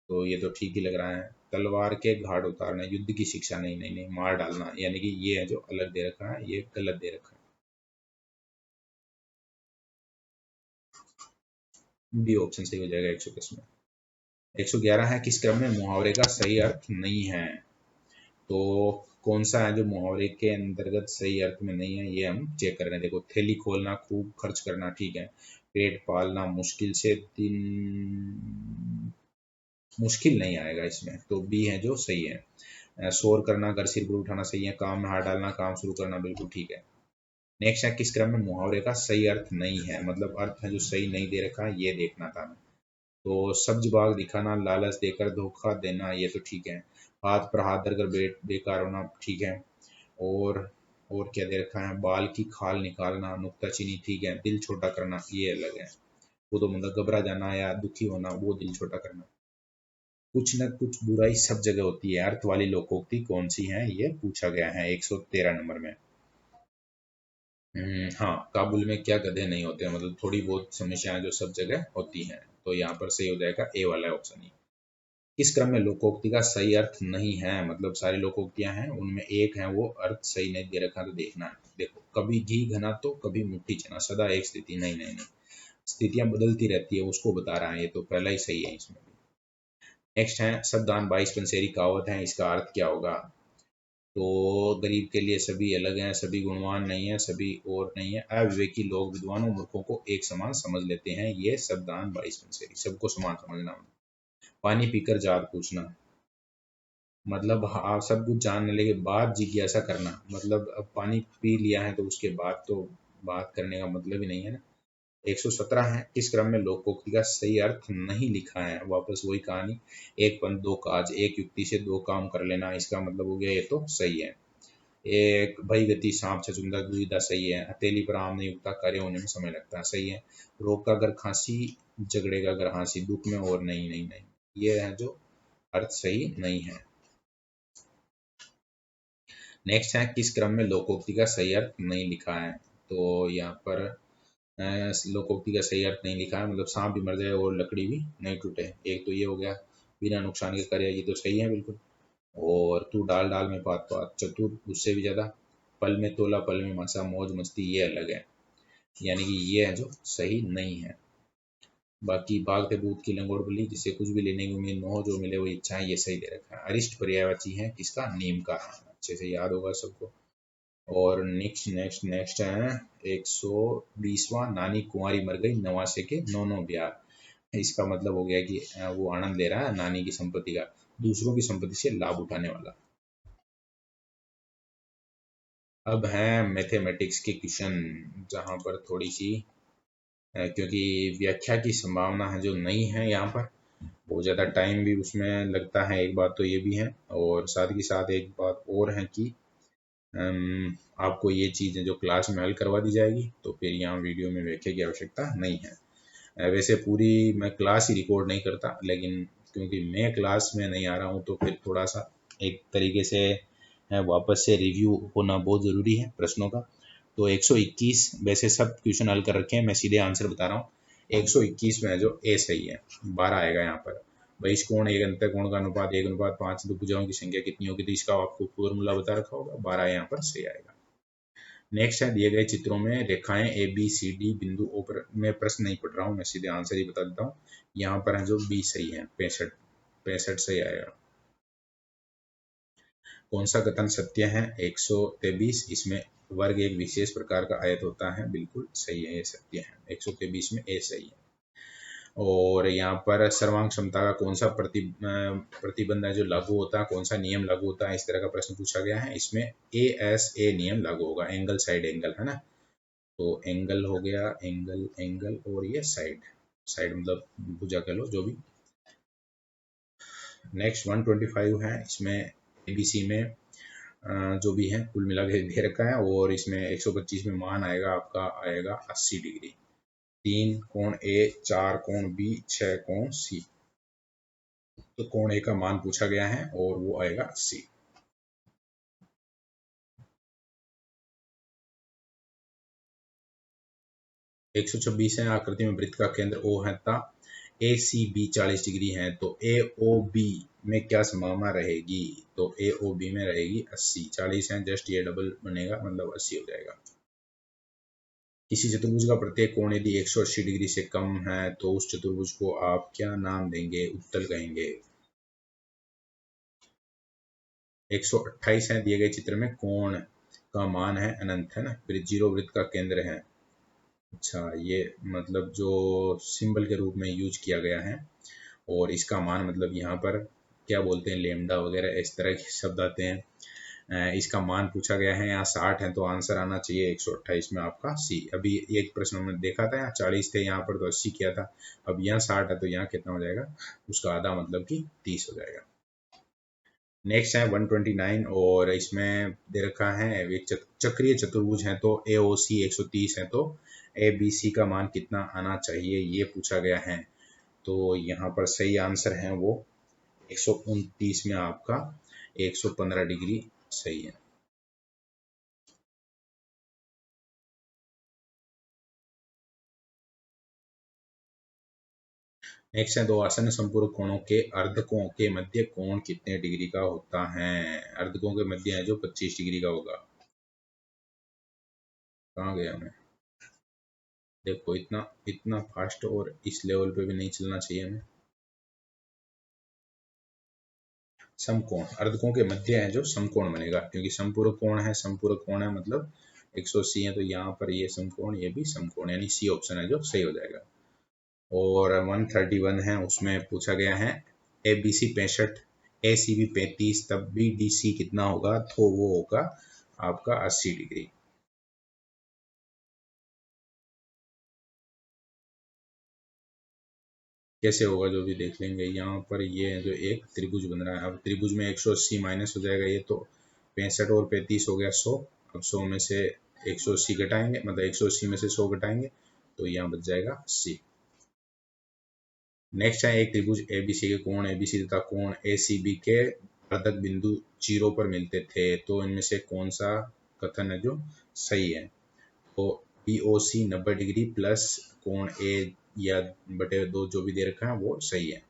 A: तो ये तो ठीक ही लग रहा है। तलवार के घाट उतारना, युद्ध की शिक्षा, नहीं नहीं नहीं, मार डालना, यानी कि ये है जो अलग दे रखा है, ये गलत दे रखा है। बी ऑप्शन सही हो जाएगा 110 में। 111 है, किस क्रम में मुहावरे का सही अर्थ नहीं है? तो कौन सा है जो मुहावरे के अंतर्गत सही अर्थ में नहीं है, ये हम चेक कर रहे हैं। देखो, थैली खोलना, खूब खर्च करना, ठीक है। पेट पालना, मुश्किल से दिन, मुश्किल नहीं आएगा इसमें, तो बी है जो सही है। शोर करना, घर सिर पर उठाना, सही है। काम में हाथ डालना, काम शुरू करना, बिल्कुल ठीक है। नेक्स्ट है, किस क्रम में मुहावरे का सही अर्थ नहीं है, मतलब अर्थ है जो सही नहीं दे रखा है, ये देखना था हमें। तो सब्ज बाग दिखाना, लालच देकर धोखा देना, ये तो ठीक है। हाथ पर हाथ धरकर बेकार होना, ठीक है। और और क्या दे रखा है? बाल की खाल निकालना, नुक्ताचीनी, ठीक है। दिल छोटा करना, ये अलग है। वो तो मतलब घबरा जाना या दुखी होना, वो दिल छोटा करना। कुछ न कुछ बुराई सब जगह होती है, अर्थ वाली लोकोक्ति कौन सी है, ये पूछा गया है 113 नंबर में। हाँ, काबुल में क्या गधे नहीं होते, मतलब थोड़ी बहुत समस्याएं जो सब जगह होती हैं, तो यहाँ पर सही हो जाएगा ए वाला ऑप्शन ही। किस क्रम में लोकोक्ति का सही अर्थ नहीं है? मतलब सारी लोकोक्तियां हैं, उनमें एक है वो अर्थ सही नहीं दे रखा, तो देखना है। देखो, कभी घी घना तो कभी मुट्ठी चना, सदा एक स्थिति, नहीं नहीं नहीं, स्थितियां बदलती रहती है, उसको बता रहा है, ये तो पहला ही सही है इसमें। नेक्स्ट है, शब्दान 22 पंसेरी कहावत है, इसका अर्थ क्या होगा? तो गरीब के लिए सभी अलग हैं, सभी गुणवान नहीं है, सभी और नहीं है, अविवेकी लोग विद्वानों मूर्खों को एक समान समझ लेते हैं, ये शब्दान 22 पंसेरी, सबको समान समझना। पानी पीकर जात पूछना, मतलब आप सब कुछ जानने के बाद जिज्ञासा करना, मतलब अब पानी पी लिया है तो उसके बाद तो बात करने का मतलब ही नहीं है ना। 117 है, इस क्रम में लोकोक्ति का सही अर्थ नहीं लिखा है, वापस वही कहानी। एक पंथ दो काज, एक युक्ति से दो काम कर लेना, इसका मतलब हो गया ये तो सही है। एक भई गति सांप छछूंदर दुविधा, सही है। हथेली पर आम नहीं उगता, कार्य होने में समय लगता है, सही है। रोग का अगर खांसी, झगड़े का अगर हाँसी, दुख में और नहीं नहीं नहीं, ये है जो अर्थ सही नहीं है। नेक्स्ट है, किस क्रम में लोकोक्ति का सही अर्थ नहीं लिखा है? तो यहाँ पर लोकोक्ति का सही अर्थ नहीं लिखा है, मतलब सांप भी मर जाए और लकड़ी भी नहीं टूटे, एक तो ये हो गया। बिना नुकसान के करे, ये तो सही है बिल्कुल। और तू डाल डाल में पात पात, चतुर उससे भी ज्यादा। पल में तोला पल में मसा, मौज मस्ती, ये अलग है, यानी कि ये है जो सही नहीं है। बाकी भागते भूत की लंगोट बली, जिसे कुछ भी लेने की उम्मीद न हो, जो मिले वो इच्छा है, ये सही दे रखा है। अरिष्ट पर्यायवाची है किसका? नीम का, अच्छे से याद होगा सबको। और नेक्स्ट नेक्स्ट नेक्स्ट है 120वां, नानी कुंवारी मर गई, नवासे के नौ नौ ब्याह, इसका मतलब हो गया कि वो आनंद ले रहा है नानी की संपत्ति का, दूसरों की संपत्ति से लाभ उठाने वाला। अब है मैथमेटिक्स के क्वेश्चन, जहाँ पर थोड़ी सी क्योंकि व्याख्या की संभावना है जो नहीं है, यहाँ पर बहुत ज़्यादा टाइम भी उसमें लगता है, एक बात तो ये भी है। और साथ ही साथ एक बात और है कि आपको ये चीज़ें जो क्लास में हल करवा दी जाएगी, तो फिर यहाँ वीडियो में व्याख्या की आवश्यकता नहीं है। वैसे पूरी मैं क्लास ही रिकॉर्ड नहीं करता, लेकिन क्योंकि मैं क्लास में नहीं आ रहा हूँ, तो फिर थोड़ा सा एक तरीके से वापस से रिव्यू होना बहुत ज़रूरी है प्रश्नों का। तो 121, वैसे सब क्वेश्चन हल कर रखे हैं, मैं सीधे आंसर बता रहा हूँ। 121 में जो ए सही है, 12 आएगा यहाँ पर। बहिष्कोण एक अंतःकोण का अनुपात 1:5, तो भुजाओं की संख्या कितनी होगी, तो इसका आपको फॉर्मूला बता रखा होगा, 12 यहाँ पर सही आएगा। नेक्स्ट है, दिए गए चित्रों में रेखाएं ए बी सी डी बिंदु ओ पर, मैं प्रश्न नहीं पढ़ रहा हूँ, मैं सीधे आंसर ही बता देता हूँ। यहाँ पर है जो बी सही है, 65 सही आएगा। कौन सा कथन सत्य है, 123, इसमें वर्ग एक विशेष प्रकार का आयत होता है, बिल्कुल सही है, ये सत्य है, 123 में ए सही है। और यहाँ पर सर्वांग क्षमता का कौन सा प्रतिबंध है जो लागू होता है, कौन सा नियम लागू होता है, इस तरह का प्रश्न पूछा गया है। इसमें ए नियम लागू होगा, एंगल साइड एंगल है ना, तो एंगल हो गया, एंगल एंगल, और ये साइड साइड मतलब भुजा कह लो जो भी। नेक्स्ट 125 है, इसमें एबीसी में जो भी है कुल मिला के दे रखा है, और इसमें 125 में मान आएगा आपका, आएगा 80 डिग्री, 3 कोण ए, 4 कोण बी, 6 कोण सी। तो कोण ए का मान पूछा गया है और वो आएगा 80। एक सौ छब्बीस है, आकृति में वृत्त का केंद्र O है तथा ए सी बी 40 डिग्री है, तो ए ओ बी में क्या संभावना रहेगी, तो ए ओ बी में रहेगी 80, 40 है, जस्ट ये डबल बनेगा, मतलब 80 हो जाएगा। किसी चतुर्भुज का प्रत्येक कोण यदि 180 डिग्री से कम है तो उस चतुर्भुज को आप क्या नाम देंगे, उत्तल कहेंगे। 128 है, दिए गए चित्र में कोण का मान है अनंत, है ना, जीरो वृत्त का केंद्र है। अच्छा, ये मतलब जो सिंबल के रूप में यूज किया गया है, और इसका मान मतलब यहाँ पर क्या बोलते हैं, लेमडा वगैरह इस तरह के शब्द आते हैं। इसका मान पूछा गया है, यहाँ 60 है, तो आंसर आना चाहिए 128 में आपका सी। अभी एक प्रश्न हमने देखा था, यहाँ 40 थे, यहाँ पर तो 80 किया था, अब यहाँ 60 है, तो यहाँ कितना हो जाएगा, उसका आधा मतलब कि 30 हो जाएगा। नेक्स्ट है 129, और इसमें दे रखा है एक चक्रीय चतुर्भुज है, तो ए ओ सी 130 है, तो ए बी सी का मान कितना आना चाहिए, ये पूछा गया है। तो यहाँ पर सही आंसर है वो 129 में आपका 115 डिग्री सही है। नेक्स्ट है, दो आसन्न संपूरक कोणों के अर्धकों के मध्य कोण कितने डिग्री का होता है, अर्धकों के मध्य है जो 25 डिग्री का होगा। कहाँ गया मैं, देखो इतना इतना फास्ट और इस लेवल पे भी नहीं चलना चाहिए हमें। समकोण, अर्धकों के मध्य है जो समकोण बनेगा, क्योंकि संपूरक कोण है, संपूरक कोण है मतलब 180 है, तो यहाँ पर ये समकोण, ये भी समकोण, यानी सी ऑप्शन है जो सही हो जाएगा। और 131 है, उसमें पूछा गया है A B C 65, A C B 35, तब बी डी सी कितना होगा, तो वो होगा आपका 80 डिग्री। कैसे होगा जो भी देख लेंगे। यहाँ पर ये जो एक त्रिभुज बन रहा है, अब त्रिभुज में 180 माइनस हो जाएगा, ये तो 65 और 35 हो गया 100, अब 100 में से 180 घटाएंगे, मतलब 180 में से 100 घटाएंगे, तो यहाँ बच जाएगा 80। नेक्स्ट है, एक त्रिभुज एबीसी के कोण एबीसी तथा कोण एसीबी के अर्धक बिंदु चीरों पर मिलते थे, तो इनमें से कौन सा कथन है जो सही है, तो BOC 90 डिग्री प्लस कोण ए या बटे 2 जो भी दे रखा है वो सही है।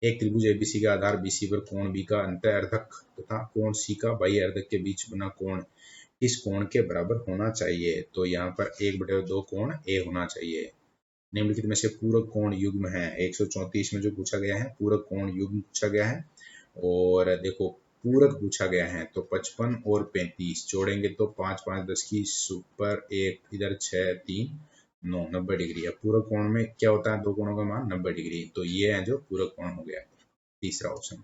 A: एक त्रिभुज एबीसी का आधार BC पर कोण B का अंतः अर्धक तथा कोण C का बाह्य अर्धक के बीच बना कोण किस कोण के बराबर होना चाहिए, तो यहाँ पर 1/2 कोण A होना चाहिए। निम्नलिखित में से पूरक कोण युग्म है, 134 में जो पूछा गया है पूरक कोण युग्म पूछा गया है, और देखो पूरक पूछा गया है, तो 55 और 35 जोड़ेंगे तो 5 5 10 की सुपर 1 इधर 6 3 9, 90 डिग्री है। पूरक कोण में क्या होता है, दो कोणों का मान 90 डिग्री, तो ये है जो पूरक कोण हो गया, तीसरा ऑप्शन।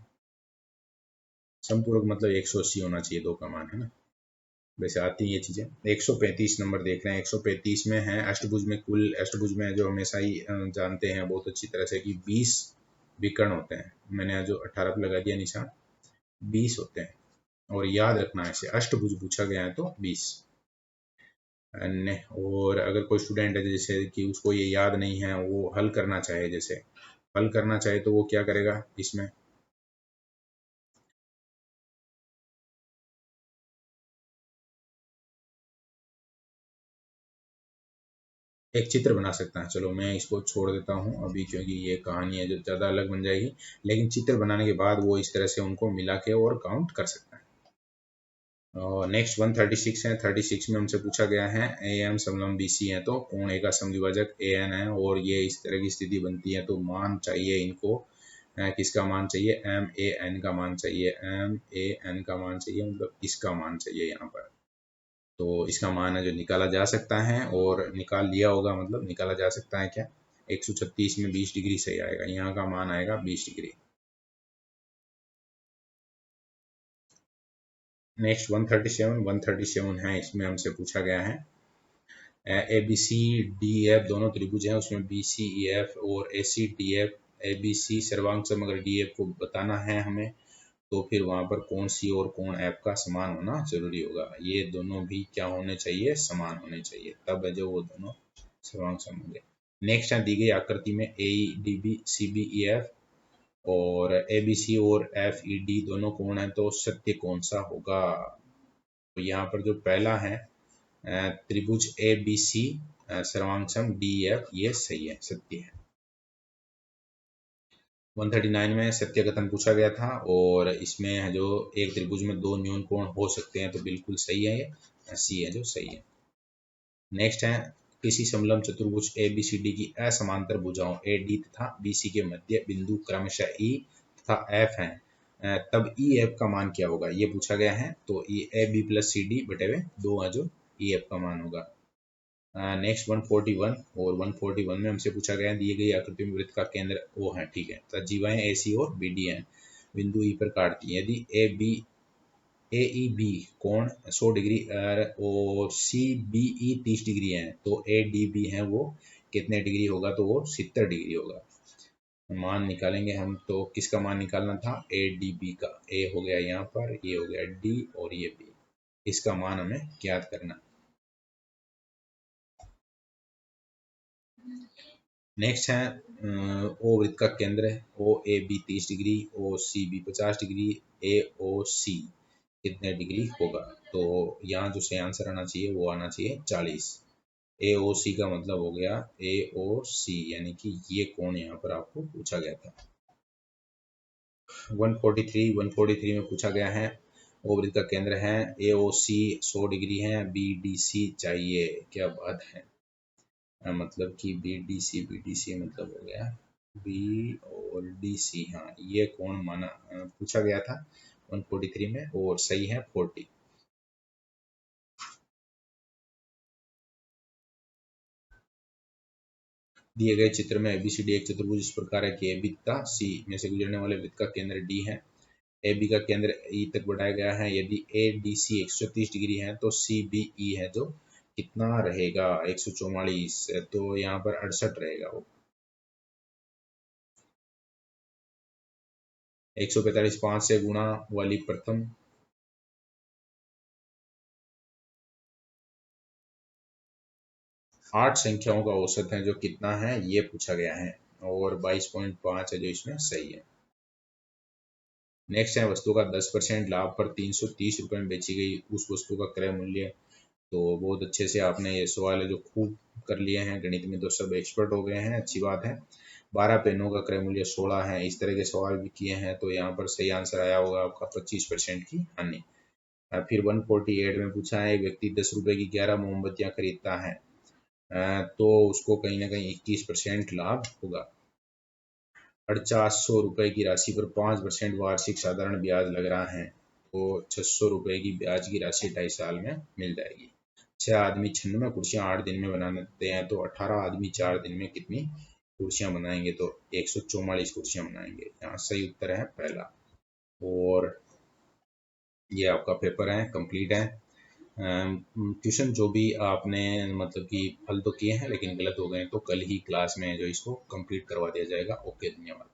A: समपूरक मतलब 180 होना चाहिए दो का मान, है ना, वैसे आती है ये चीजें। 135 नंबर देख रहे हैं, 135 में है अष्टभुज में, कुल अष्टभुज में जो हमेशा ही जानते हैं बहुत अच्छी तरह से कि 20 विकर्ण होते हैं, मैंने जो 18 पे लगा दिया निशान, 20 होते हैं, और याद रखना है, इसे अष्टभुज पूछा गया है तो 20 अन्य। और अगर कोई स्टूडेंट है जैसे कि उसको ये याद नहीं है, वो हल करना चाहे, जैसे हल करना चाहे तो वो क्या करेगा, इसमें एक चित्र बना सकता है। चलो मैं इसको छोड़ देता हूँ अभी, क्योंकि ये कहानी है जो ज़्यादा अलग बन जाएगी, लेकिन चित्र बनाने के बाद वो इस तरह से उनको मिला के और काउंट कर सकता है। और नेक्स्ट 136 है। 36 में हमसे पूछा गया है ए एम समलंब बी सी है, तो कोण ए का समद्विभाजक ए एन है और ये इस तरह की स्थिति बनती है, तो मान चाहिए इनको, किसका मान चाहिए, एम ए एन का मान चाहिए, एम ए एन का मान चाहिए, मतलब इसका मान चाहिए यहाँ पर। तो इसका मान है जो निकाला जा सकता है, और निकाल लिया होगा, मतलब निकाला जा सकता है क्या, 136 में 20 डिग्री सही आएगा, यहाँ का मान आएगा 20 डिग्री। नेक्स्ट 137 है, इसमें हमसे पूछा गया है A B C D F दोनों त्रिभुज हैं, उसमें बी सी ई एफ और A C D F, A B C सर्वांग सम अगर डी एफ को बताना है हमें, तो फिर वहां पर कोण सी और कोण एफ का समान होना जरूरी होगा। ये दोनों भी क्या होने चाहिए, समान होने चाहिए, तब है जो वो दोनों सर्वांग सम होंगे। नेक्स्ट है दी गई आकृति में A D B C B E F और ए बी सी और एफ ई डी दोनों कोण हैं, तो सत्य कौन सा होगा। तो यहाँ पर जो पहला है त्रिभुज ए बी सी सर्वांग डी एफ, ये सही है, सत्य है। 139 में सत्य कथन पूछा गया था, और इसमें जो एक त्रिभुज में दो न्यून कोण हो सकते हैं, तो बिल्कुल सही है, ये सी है जो सही है। नेक्स्ट है किसी समलंब चतुर्भुज ए बी सी डी की असमांतर भुजाओं ए डी तथा बी सी के मध्य बिंदु क्रमशः ई तथा एफ हैं, तब ई एफ का मान क्या होगा, ये पूछा गया है। तो ये A B plus C D बटे हुए 2 है जो ई एफ का मान होगा। नेक्स्ट 141, और 141 में हमसे पूछा गया है दिए गई आकृति में वृत्त का केंद्र O है, ठीक है, तो जीवाएं ए सी और बी डी हैं, बिंदु ई पर काटती हैं। यदि ए ई बी कोण 100 डिग्री और सी बी ई 30 डिग्री है, तो ए डी बी है वो कितने डिग्री होगा, तो वो 70 डिग्री होगा। मान निकालेंगे हम, तो किसका मान निकालना था, ए डी बी का, ए हो गया यहाँ पर, ये हो गया डी और ये बी, इसका मान हमें ज्ञात करना। नेक्स्ट है ओ वृत्त का केंद्र है, O A B 30 degree, O C B 50 degree, A O C कितने डिग्री होगा। तो यहाँ जो सही आंसर आना चाहिए वो आना चाहिए 40। ए ओ सी का मतलब हो गया ए ओ सी, यानी कि ये कोण यहाँ पर आपको पूछा गया था। 143 में पूछा गया है ओ वृत्त का केंद्र है, ए ओ सी 100 डिग्री है, बी डी सी चाहिए, क्या बात है, मतलब कि बी डी सी मतलब हो गया बी और डी सी, हाँ ये कोण माना पूछा गया था 143 में, और सही है 40। दिए गए चित्र में एबीसीडी एक चतुर्भुज इस प्रकार है कि ए बी तथा सी में से गुजरने वाले वृत्त का केंद्र डी है, ए बी का केंद्र ई तक बढ़ाया गया है। यदि ए डी सी 130 डिग्री है, तो सी बी ई है जो कितना रहेगा, 144, तो यहाँ पर 68 रहेगा वो। 145 5 से गुणा वाली प्रथम 8 संख्याओं का औसत है जो कितना है, ये पूछा गया है, और 22.5 है जो इसमें सही है। नेक्स्ट है वस्तु का 10% लाभ पर 330 रुपए में बेची गई उस वस्तु का क्रय मूल्य। तो बहुत अच्छे से आपने ये सवाल है जो खूब कर लिए हैं, गणित में तो सब एक्सपर्ट हो गए हैं, अच्छी बात है। 12 पेनों का क्रय मूल्य 16 है, इस तरह के सवाल भी किए हैं, तो यहाँ पर सही आंसर आया होगा आपका 25% की हानि। फिर 148 में पूछा है एक व्यक्ति 10 रुपए की 11 मोमबत्तियां खरीदता है, तो उसको कहीं ना कहीं 21% लाभ होगा। 4800 रुपए की राशि पर 5% वार्षिक साधारण ब्याज लग रहा है, तो 600 रुपए की ब्याज की राशि 2.5 साल में मिल जाएगी। 6 आदमी 96 कुर्सियां 8 दिन में बनाते हैं, तो 18 आदमी 4 दिन में कितनी कुर्सियां बनाएंगे, तो 144 कुर्सियां बनाएंगे। यहाँ सही उत्तर है पहला। और ये आपका पेपर है, कंप्लीट है। ट्यूशन जो भी आपने मतलब कि हल तो किए हैं लेकिन गलत हो गए, तो कल ही क्लास में जो इसको कंप्लीट करवा दिया जाएगा। ओके, धन्यवाद।